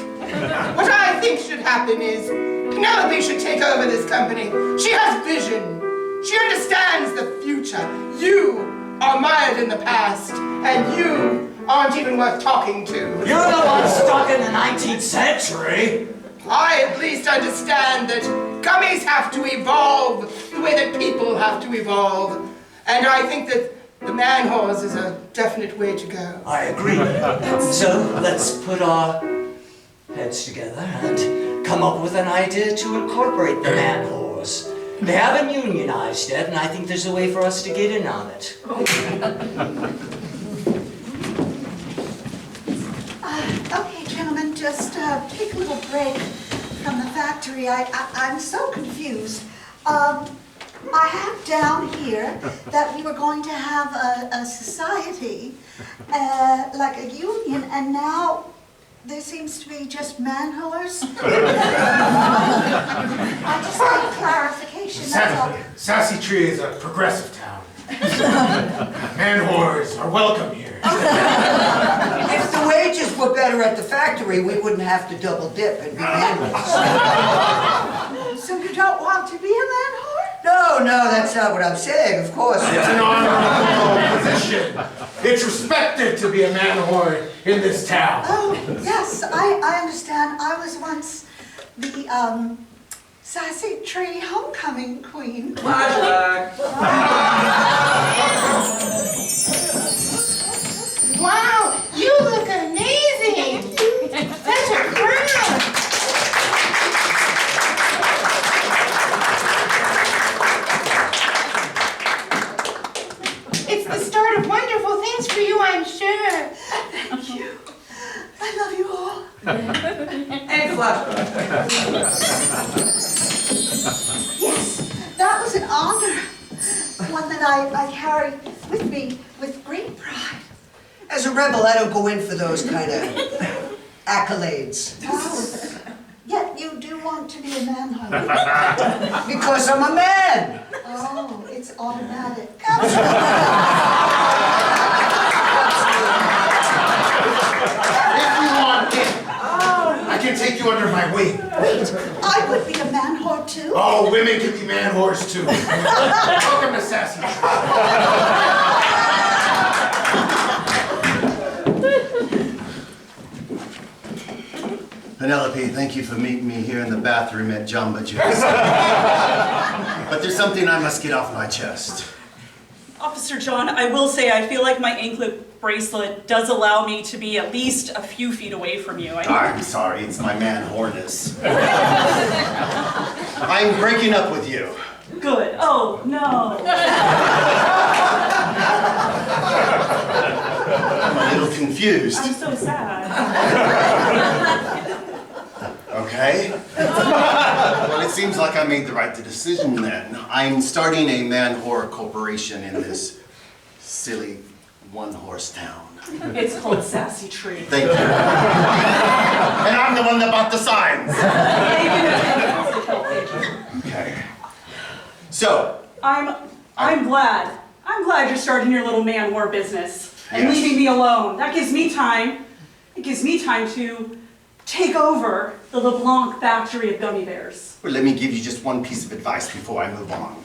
What I think should happen is Penelope should take over this company. She has vision. She understands the future. You are mired in the past, and you aren't even worth talking to. You're the one stuck in the 19th century. I at least understand that gummies have to evolve the way that people have to evolve. And I think that the man horse is a definite way to go. I agree. So let's put our heads together and come up with an idea to incorporate the man horse. They haven't unionized yet, and I think there's a way for us to get in on it. Okay, gentlemen, just take a little break from the factory. I'm so confused. I have down here that we were going to have a society, like a union, and now there seems to be just man-whores. I just need clarification, that's all. Sassy Tree is a progressive town. Man whores are welcome here. If the wages were better at the factory, we wouldn't have to double dip and be man-whores. So you don't want to be a man-whore? No, that's not what I'm saying, of course. It's an honorable position. It's respected to be a man whore in this town. Oh, yes, I understand. I was once the Sassy Tree homecoming queen. Wow, you look amazing! Such a crown! It's the start of wonderful things for you, I'm sure. Thank you. I love you all. And flashback. Yes, that was an honor. One that I carry with me with great pride. As a rebel, I don't go in for those kind of accolades. Oh, yet you do want to be a man-hunter. Because I'm a man. Oh, it's automatic. If you want it, I can take you under my wing. Wait, I would be a man-whore too? Oh, women can be man whores too. Welcome to Sassy Tree. Penelope, thank you for meeting me here in the bathroom at Jamba Juice. But there's something I must get off my chest. Officer John, I will say I feel like my anklet bracelet does allow me to be at least a few feet away from you. I'm sorry, it's my man whoreness. I'm breaking up with you. Good. Oh, no. I'm a little confused. I'm so sad. Okay? Well, it's seems like I made the right decision then. I'm starting a man-whore corporation in this silly one-horse town. It's called Sassy Tree. Thank you. And I'm the one that bought the signs. Okay. So. I'm glad. I'm glad you're starting your little man war business and Yes. leaving me alone. That gives me time. It gives me time to take over the LeBlanc factory of gummy bears. Well, let me give you just one piece of advice before I move on.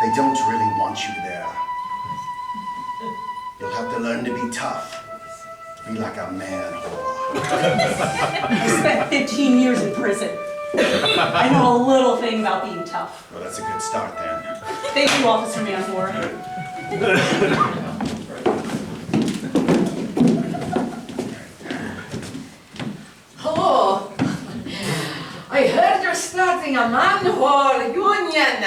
They don't really want you there. You'll have to learn to be tough. Be like a man whore. I spent 15 years in prison. I know a little thing about being tough. Well, that's a good start then. Thank you, Officer Manfor. Hello. I heard you're starting a man-whore union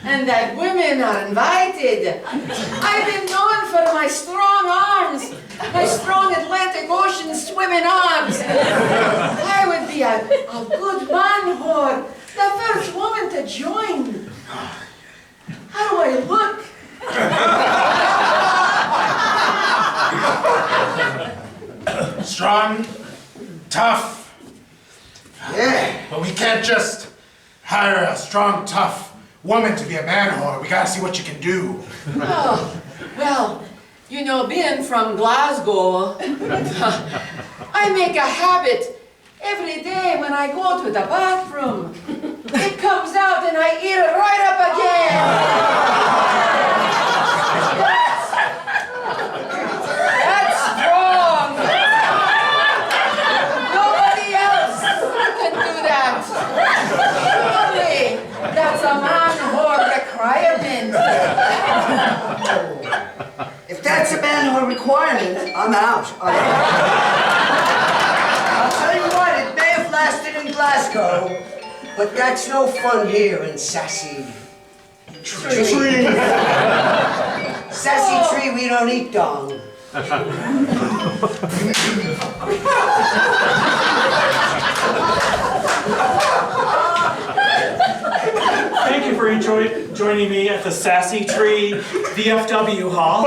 and that women are invited. I've been known for my strong arms, my strong Atlantic Ocean swimming arms. I would be a good man-whore, the first woman to join. How do I look? Strong, tough. Yeah. But we can't just hire a strong, tough woman to be a man whore. We gotta see what you can do. Oh, well, you know, being from Glasgow, I make a habit every day when I go to the bathroom. It comes out and I eat it right up again. That's strong. Nobody else can do that. Only that's a man-whore requirement. If that's a man-whore requirement, I'm out. I'll tell you what, it may have lasted in Glasgow, but that's no fun here in Sassy Tree. Sassy Tree, we don't eat dong. Thank you for joining me at the Sassy Tree VFW Hall.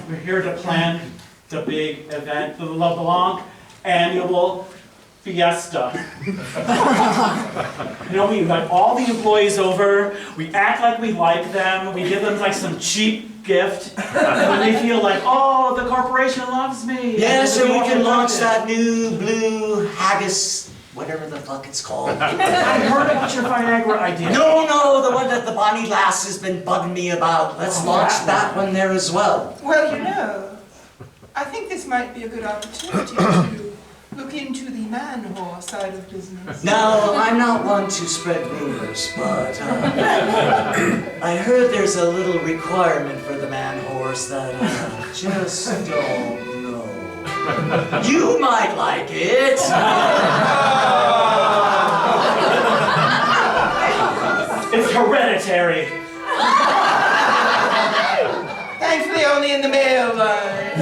We're here to plan the big event, the LeBlanc annual fiesta. You know, we invite all the employees over, we act like we like them, we give them like some cheap gift, and when they feel like, oh, the corporation loves me. Yeah, so we can launch that. that new blue haggis, whatever the fuck it's called. I heard about your Viagra idea. No, the one that the Bonnie Lass has been bugging me about. Let's launch that one there as well. Well, you know, I think this might be a good opportunity to look into the man-whore side of business. Now, I'm not one to spread rumors, but I heard there's a little requirement for the man horse that I just don't know. You might like it. It's hereditary. Thankfully, only in the male line.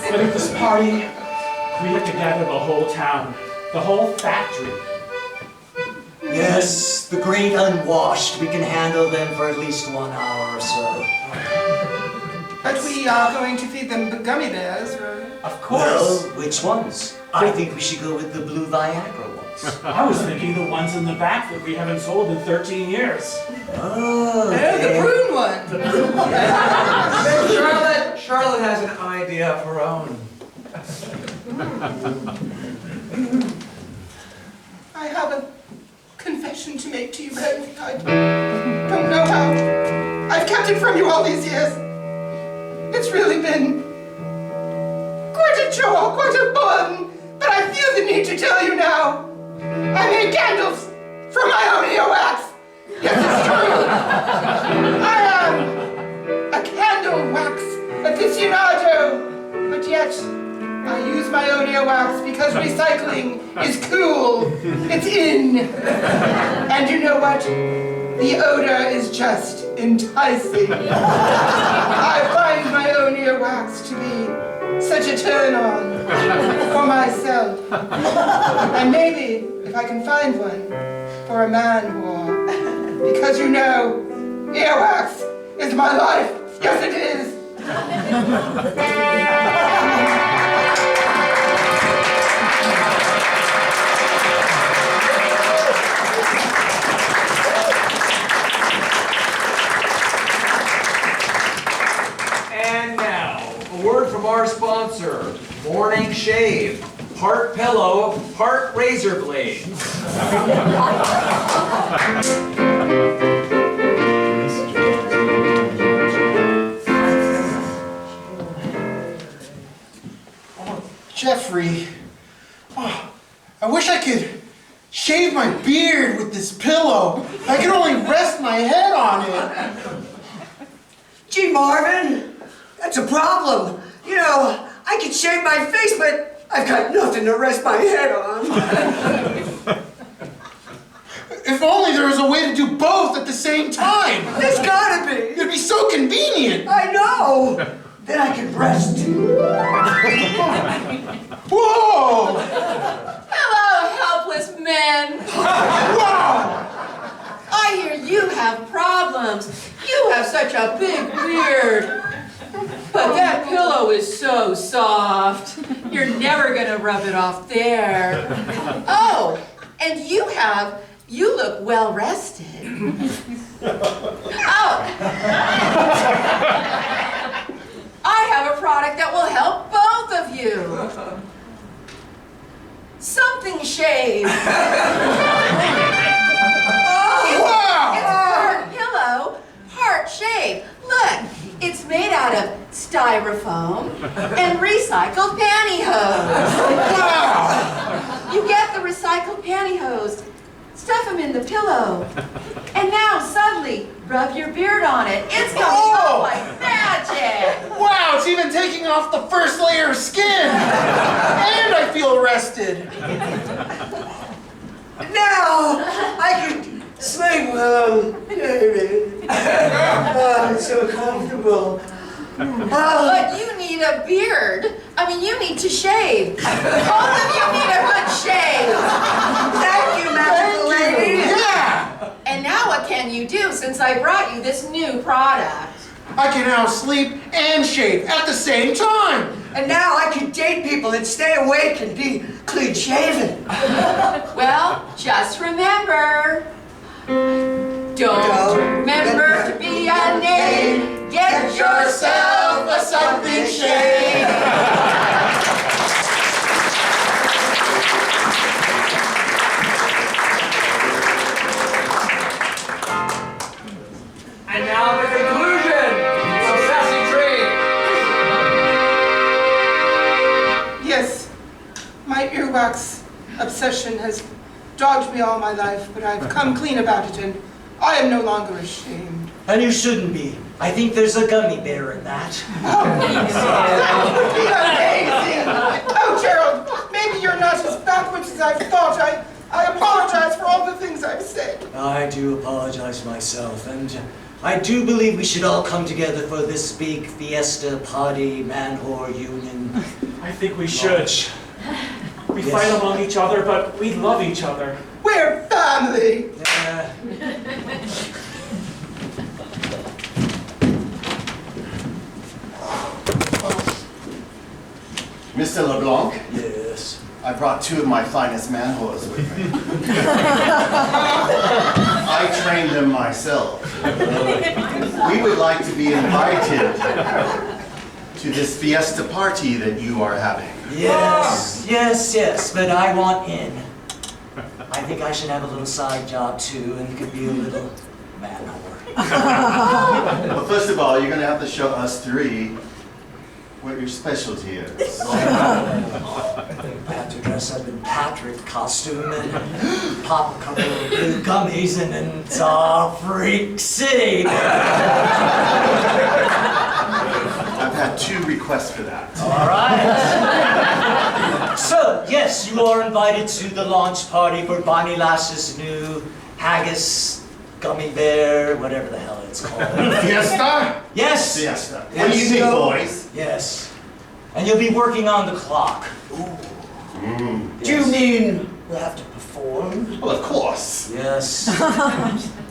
But at this party, we have to gather the whole town, the whole factory. Yes, the great unwashed. We can handle them for at least 1 hour or so. But we are going to feed them gummy bears, right? Of course. Well, which ones? I think we should go with the blue Viagra ones. I was thinking the ones in the back that we haven't sold in 13 years. Oh, The prune one. Charlotte has an idea of her own. I have a confession to make to you both. I don't know how I've kept it from you all these years. It's really been quite a chore, quite a burden, but I feel the need to tell you now. I made candles from my own earwax. Yes, it's true. I am a candle wax aficionado, but yet I use my own earwax because recycling is cool. It's in. And you know what? The odor is just enticing. I find my own earwax to be such a turn on for myself. And maybe if I can find one for a man whore. Because you know, earwax is my life. Yes, it is. And now, a word from our sponsor, Morning Shave. Part pillow, part razor blade. Jeffrey, oh, I wish I could shave my beard with this pillow. I can only rest my head on it. Gee, Marvin, that's a problem. You know, I could shave my face, but I've got nothing to rest my head on. If only there was a way to do both at the same time. There's gotta be. It'd be so convenient. I know. Then I could rest. Whoa! Hello, helpless men. Wow! I hear you have problems. You have such a big beard. But that pillow is so soft. You're never gonna rub it off there. Oh, and you look well rested. Oh. I have a product that will help both of you. Something shave. It's part pillow, part shave. Look, it's made out of styrofoam and recycled pantyhose. Wow! You get the recycled pantyhose, stuff them in the pillow, and now suddenly rub your beard on it. It's coming off like magic. Wow, it's even taking off the first layer of skin. And I feel rested. Now I could sleep well. Oh, it's so comfortable. But you need a beard. I mean, you need to shave. Both of you need a good shave. Thank you, magical lady. Yeah! And now what can you do since I brought you this new product? I can now sleep and shave at the same time. And now I can date people and stay awake and be clean shaven. Well, just remember, don't remember to be a knave. Get yourself a something shave. And now the conclusion of Sassy Tree. Yes, my earwax obsession has dogged me all my life, but I've come clean about it and I am no longer ashamed. And you shouldn't be. I think there's a gummy bear in that. That would be amazing! Oh, Gerald, maybe you're not as backwards as I've thought. I apologize for all the things I've said. I do apologize myself, and I do believe we should all come together for this big fiesta party, man-whore union. I think we should. We fight among each other, but we love each other. We're family! Mr. LeBlanc? Yes. I brought two of my finest man-whores with me. I trained them myself. We would like to be invited to this fiesta party that you are having. Yes, yes, but I want in. I think I should have a little side job too, and could be a little man-whore. Well, first of all, you're going to have to show us three what your specialty is. I have to dress up in Patrick costume and pop a couple of blue gummies, and then it's all Freak City. I've had two requests for that. All right. So, yes, you are invited to the launch party for Bonnie Lass's new haggis, gummy bear, whatever the hell it it's called. Fiesta? Yes. Fiesta. Yes. What do you think, boys? Yes. And you'll be working on the clock. Do you mean we'll have to perform? Well, of course. Yes.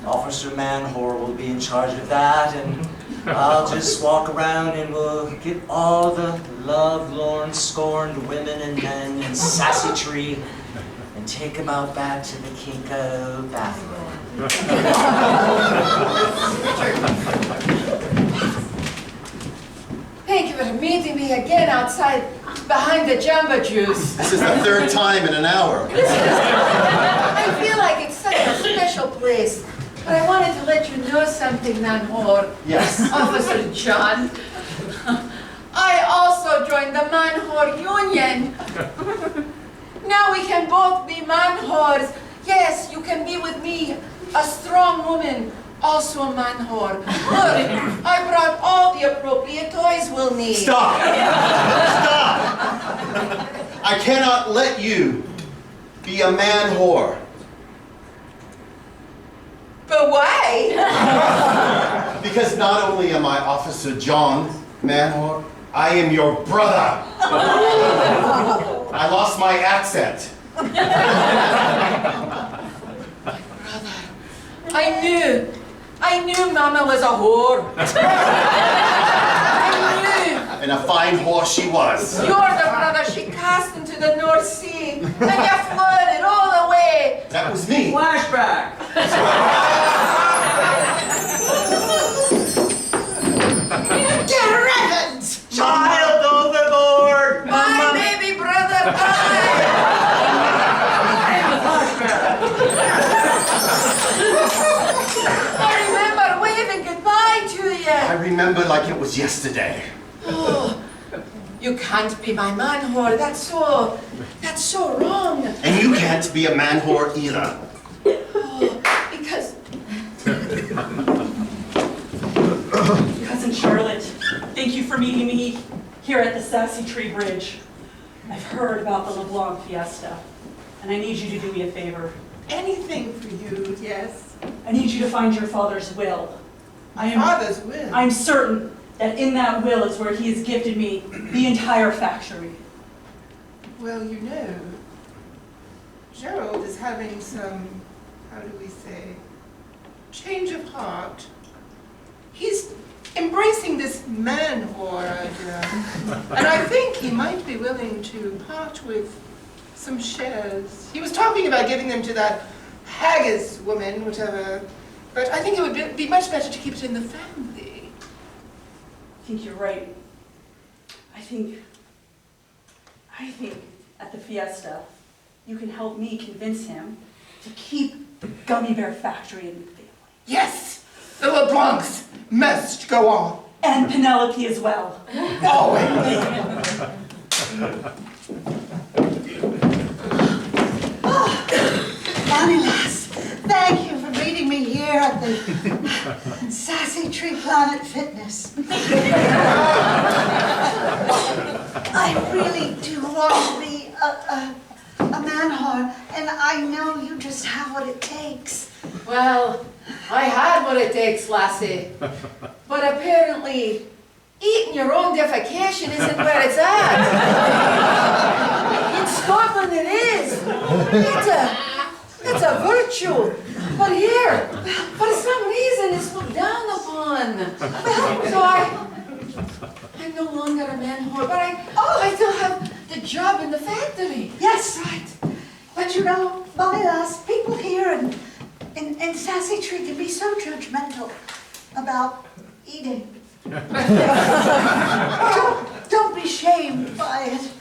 Officer Manhor will be in charge of that, and I'll just walk around and we'll get all the love-lorn, scorned women and men in Sassy Tree and take them out back to the Kinko bathroom. Thank you for meeting me again outside behind the Jamba Juice. This is the third time in an hour. I feel like it's such a special place. But I wanted to let you know something, Manhor. Yes. Officer John. I also joined the Manhor Union. Now we can both be Manhors. Yes, you can be with me, a strong woman, also a Manhor. Look, I brought all the appropriate toys we'll need. Stop! Stop! I cannot let you be a man whore. But why? Because not only am I Officer John Manhor, I am your brother. I lost my accent. I knew Mama was a whore. I knew. And a fine whore she was. You're the brother she cast into the North Sea, and you floated all the way. That was me. Flashback. Dear heavens! Child overboard! My baby brother died. I remember waving goodbye to you. I remember like it was yesterday. Oh, you can't be my man whore. That's so wrong. And you can't be a man whore either. Oh, because Cousin Charlotte, thank you for meeting me here at the Sassy Tree Bridge. I've heard about the LeBlanc Fiesta, and I need you to do me a favor. Anything for you, yes. I need you to find your father's will. My father's will. I'm certain that in that will is where he has gifted me the entire factory. Well, you know, Gerald is having some, how do we say, change of heart. He's embracing this man whore idea. And I think he might be willing to part with some shares. He was talking about giving them to that Haggis woman, whatever. But I think it would be much better to keep it in the family. I think you're right. I think at the fiesta, you can help me convince him to keep the gummy bear factory in the family. Yes! The LeBlancs must go on. And Penelope as well. Always. Bonnie lass, thank you for meeting me here at the Sassy Tree Planet Fitness. I really do want to be a man whore, and I know you just have what it takes. well, I had what it takes, lassie. But apparently, eating your own defecation isn't where it's at. In Scotland it is. It's a virtue. But here, for some reason, it's looked down upon. So I'm no longer a man whore, but I still have the job in the factory. Yes, right. But you know, Bonnie lass, people here in Sassy Tree can be so judgmental about eating. Don't be shamed by it.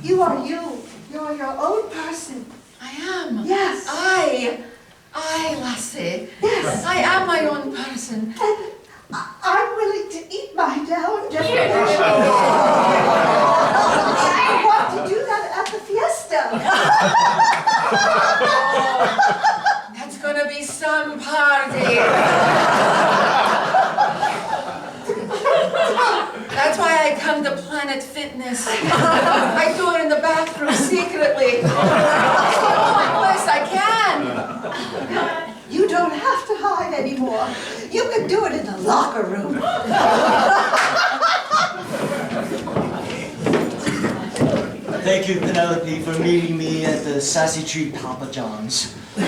You are you. You're your own person. I am. Yes. I, lassie. Yes. I am my own person. And I'm willing to eat my down definition. I want to do that at the fiesta. That's gonna be some party. That's why I come to Planet Fitness. I do it in the bathroom secretly. It's the only place I can. You don't have to hide anymore. You can do it in the locker room. Thank you, Penelope, for meeting me at the Sassy Tree Papa John's. You're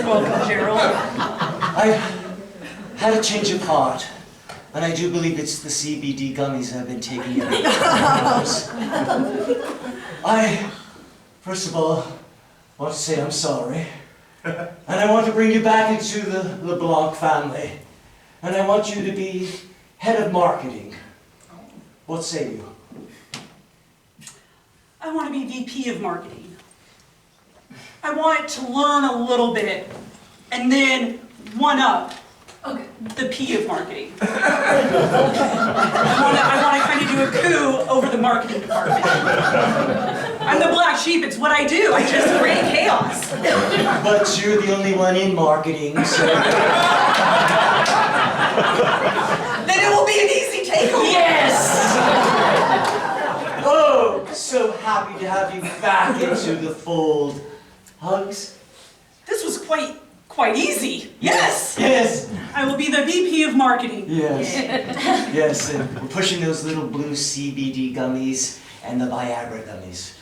welcome, Gerald. I had a change of heart, and I do believe it's the CBD gummies I've been taking every I, first of all, want to say I'm sorry. And I want to bring you back into the LeBlanc family. And I want you to be head of marketing. What say you? I want to be VP of marketing. I want to learn a little bit and then one up the P of marketing. I want to kind of do a coup over the marketing department. I'm the black sheep, it's what I do. I just create chaos. But you're the only one in marketing, so... Then it will be an easy takeover. Yes! Oh, so happy to have you back into the fold. Hugs? This was quite easy. Yes! Yes! I will be the VP of marketing. Yes. Yes, and we're pushing those little blue CBD gummies and the Viagra gummies.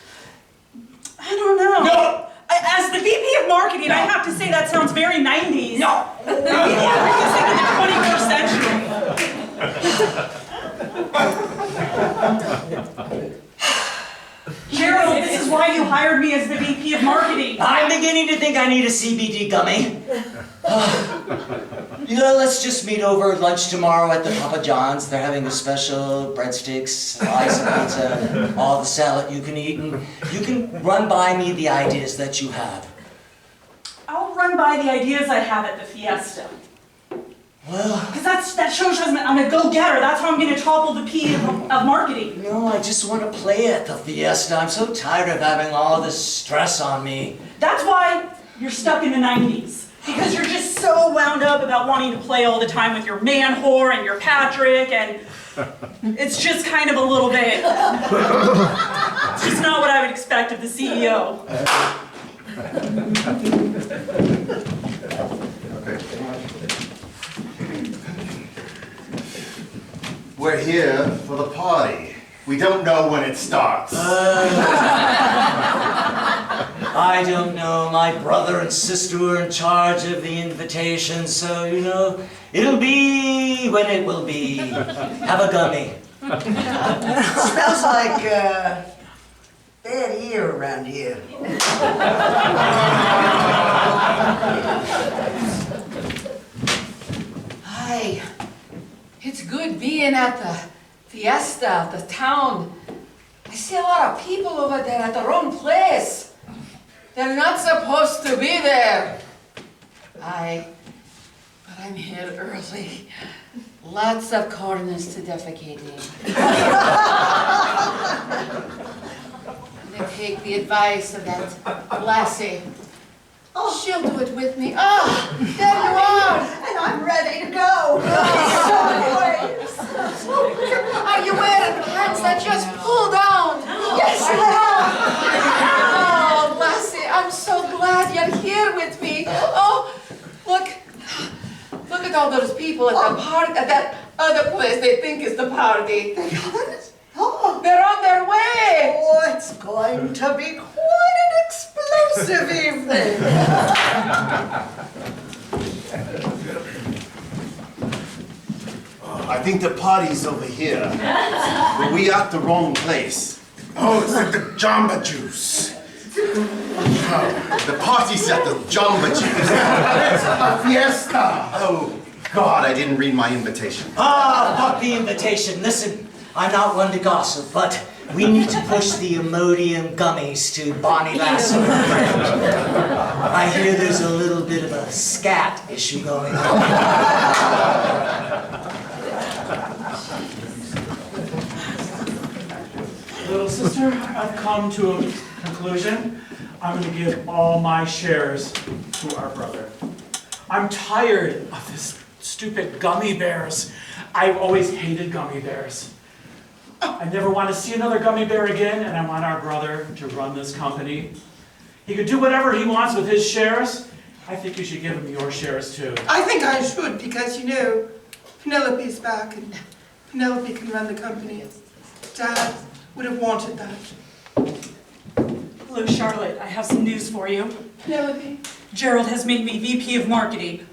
I don't know. No! As the VP of marketing, I have to say that sounds very 90s. No! Maybe I'm into the 21st century. Gerald, this is why you hired me as the VP of marketing. I'm beginning to think I need a CBD gummy. You know, let's just meet over at lunch tomorrow at the Papa John's. They're having a special breadsticks, slice of pizza, all the salad you can eat. And you can run by me the ideas that you have. I'll run by the ideas I have at the fiesta. Well... Because that shows I'm a go-getter. That's how I'm going to topple the P of marketing. No, I just want to play at the fiesta. I'm so tired of having all this stress on me. That's why you're stuck in the 90s. Because you're just so wound up about wanting to play all the time with your man whore and your Patrick, and it's just kind of a little bit... It's just not what I would expect of the CEO. We're here for the party. We don't know when it starts. I don't know. My brother and sister were in charge of the invitation, so, you know, it'll be when it will be. Have a gummy. Smells like bad air around here. Hi. It's good being at the fiesta, the town. I see a lot of people over there at the wrong place. They're not supposed to be there. But I'm here early. Lots of corners to defecate in. And I take the advice of that lassie. She'll do it with me. Ah, there you are. And I'm ready to go. Are you wearing pants that just pull down? Yes, I Oh, lassie, I'm so glad you're here with me. Oh, look at all those people at the party, at that other place they think is the party. They're on their way. Oh, it's going to be quite an explosive evening. I think the party's over here. But we at the wrong place. Oh, it's like the Jamba Juice. The party's at the Jamba Juice. It's a fiesta. Oh, God, I didn't read my invitation. Fuck the invitation. Listen, I'm not one to gossip, but we need to push the Imodium gummies to Bonnie Lasso. I hear there's a little bit of a scat issue going on. Little sister, I've come to a conclusion. I'm going to give all my shares to our brother. I'm tired of this stupid gummy bears. I've always hated gummy bears. I never want to see another gummy bear again, and I want our brother to run this company. He could do whatever he wants with his shares, I think you should give him your shares too. I think I should because, you know, Penelope's back and Penelope can run the company. Dad would have wanted that. Hello, Charlotte. I have some news for you. Penelope. Gerald has made me VP of Marketing.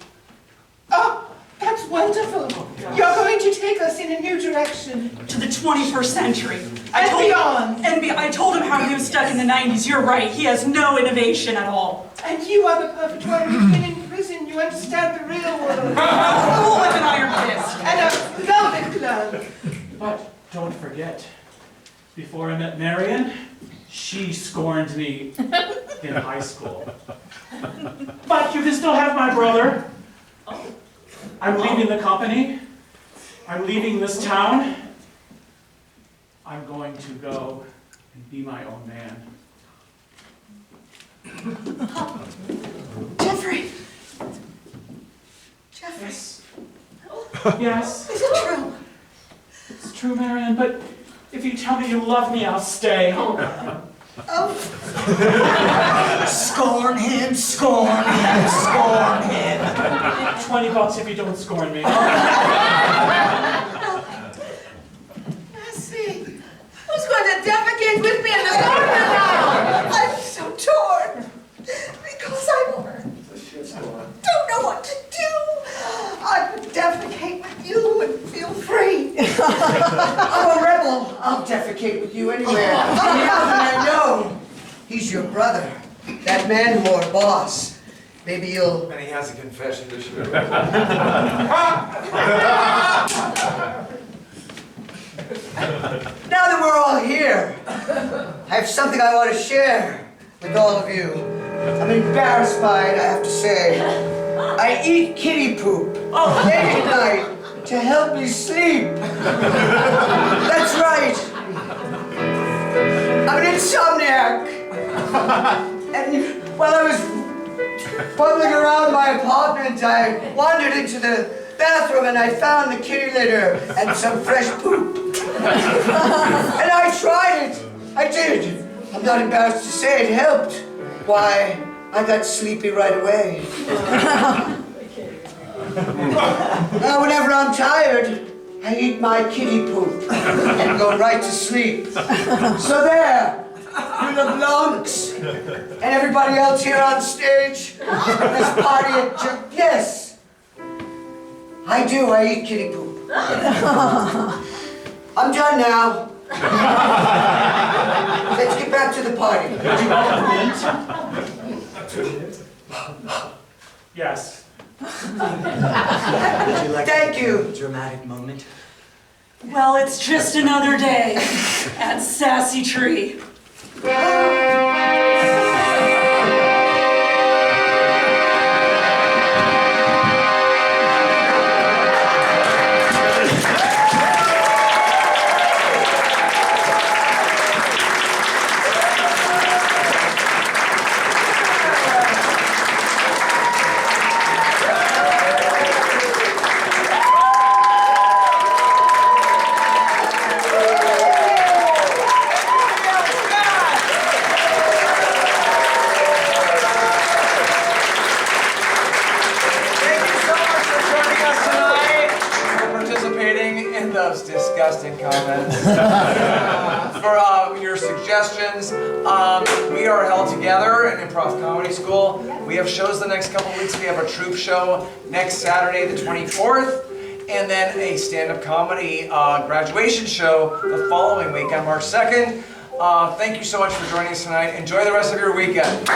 Oh, that's wonderful. You're going to take us in a new direction. To the 21st century. Beyond. I told him how he was stuck in the 90s. You're right. He has no innovation at all. And you are the perfect one. You've been in prison. You understand the real world. Rule with an iron fist. And a velvet glove. But don't forget, before I met Marion, she scorned me in high school. But you can still have my brother. I'm leaving the company. I'm leaving this town. I'm going to go and be my own man. Jeffrey. Yes. Yes. Is it true? It's true, Marion, but if you tell me you love me, I'll stay. Scorn him, scorn him, scorn him. $20 if you don't scorn me. Sassy, who's going to defecate with me in the garden now? I'm so torn because I don't know what to do. I would defecate with you and feel free. I'm a rebel. I'll defecate with you anywhere. Now that I know he's your brother, that man whore boss. Maybe you'll... And he has a confession to share. Now that we're all here, I have something I want to share with all of you. I'm embarrassed by it, I have to say. I eat kitty poop late at night to help me sleep. That's right. I'm an insomniac. And while I was bubbling around my apartment, I wandered into the bathroom and I found the kitty litter and some fresh poop. And I tried it. I did. I'm not embarrassed to say it helped. Why, I got sleepy right away. Whenever I'm tired, I eat my kitty poop and go right to sleep. So there, you LeBlancs, and everybody else here on stage, this party at yes, I do, I eat kitty poop. I'm done now. Let's get back to the party. Yes. Thank you. Dramatic moment. Well, it's just another day at Sassy Tree. Those disgusting comments. For your suggestions, we are held together at Improv Comedy School. We have shows the next couple weeks. We have a troupe show next Saturday, the 24th, and then a stand-up comedy graduation show the following week on March 2nd. Thank you so much for joining us tonight. Enjoy the rest of your weekend.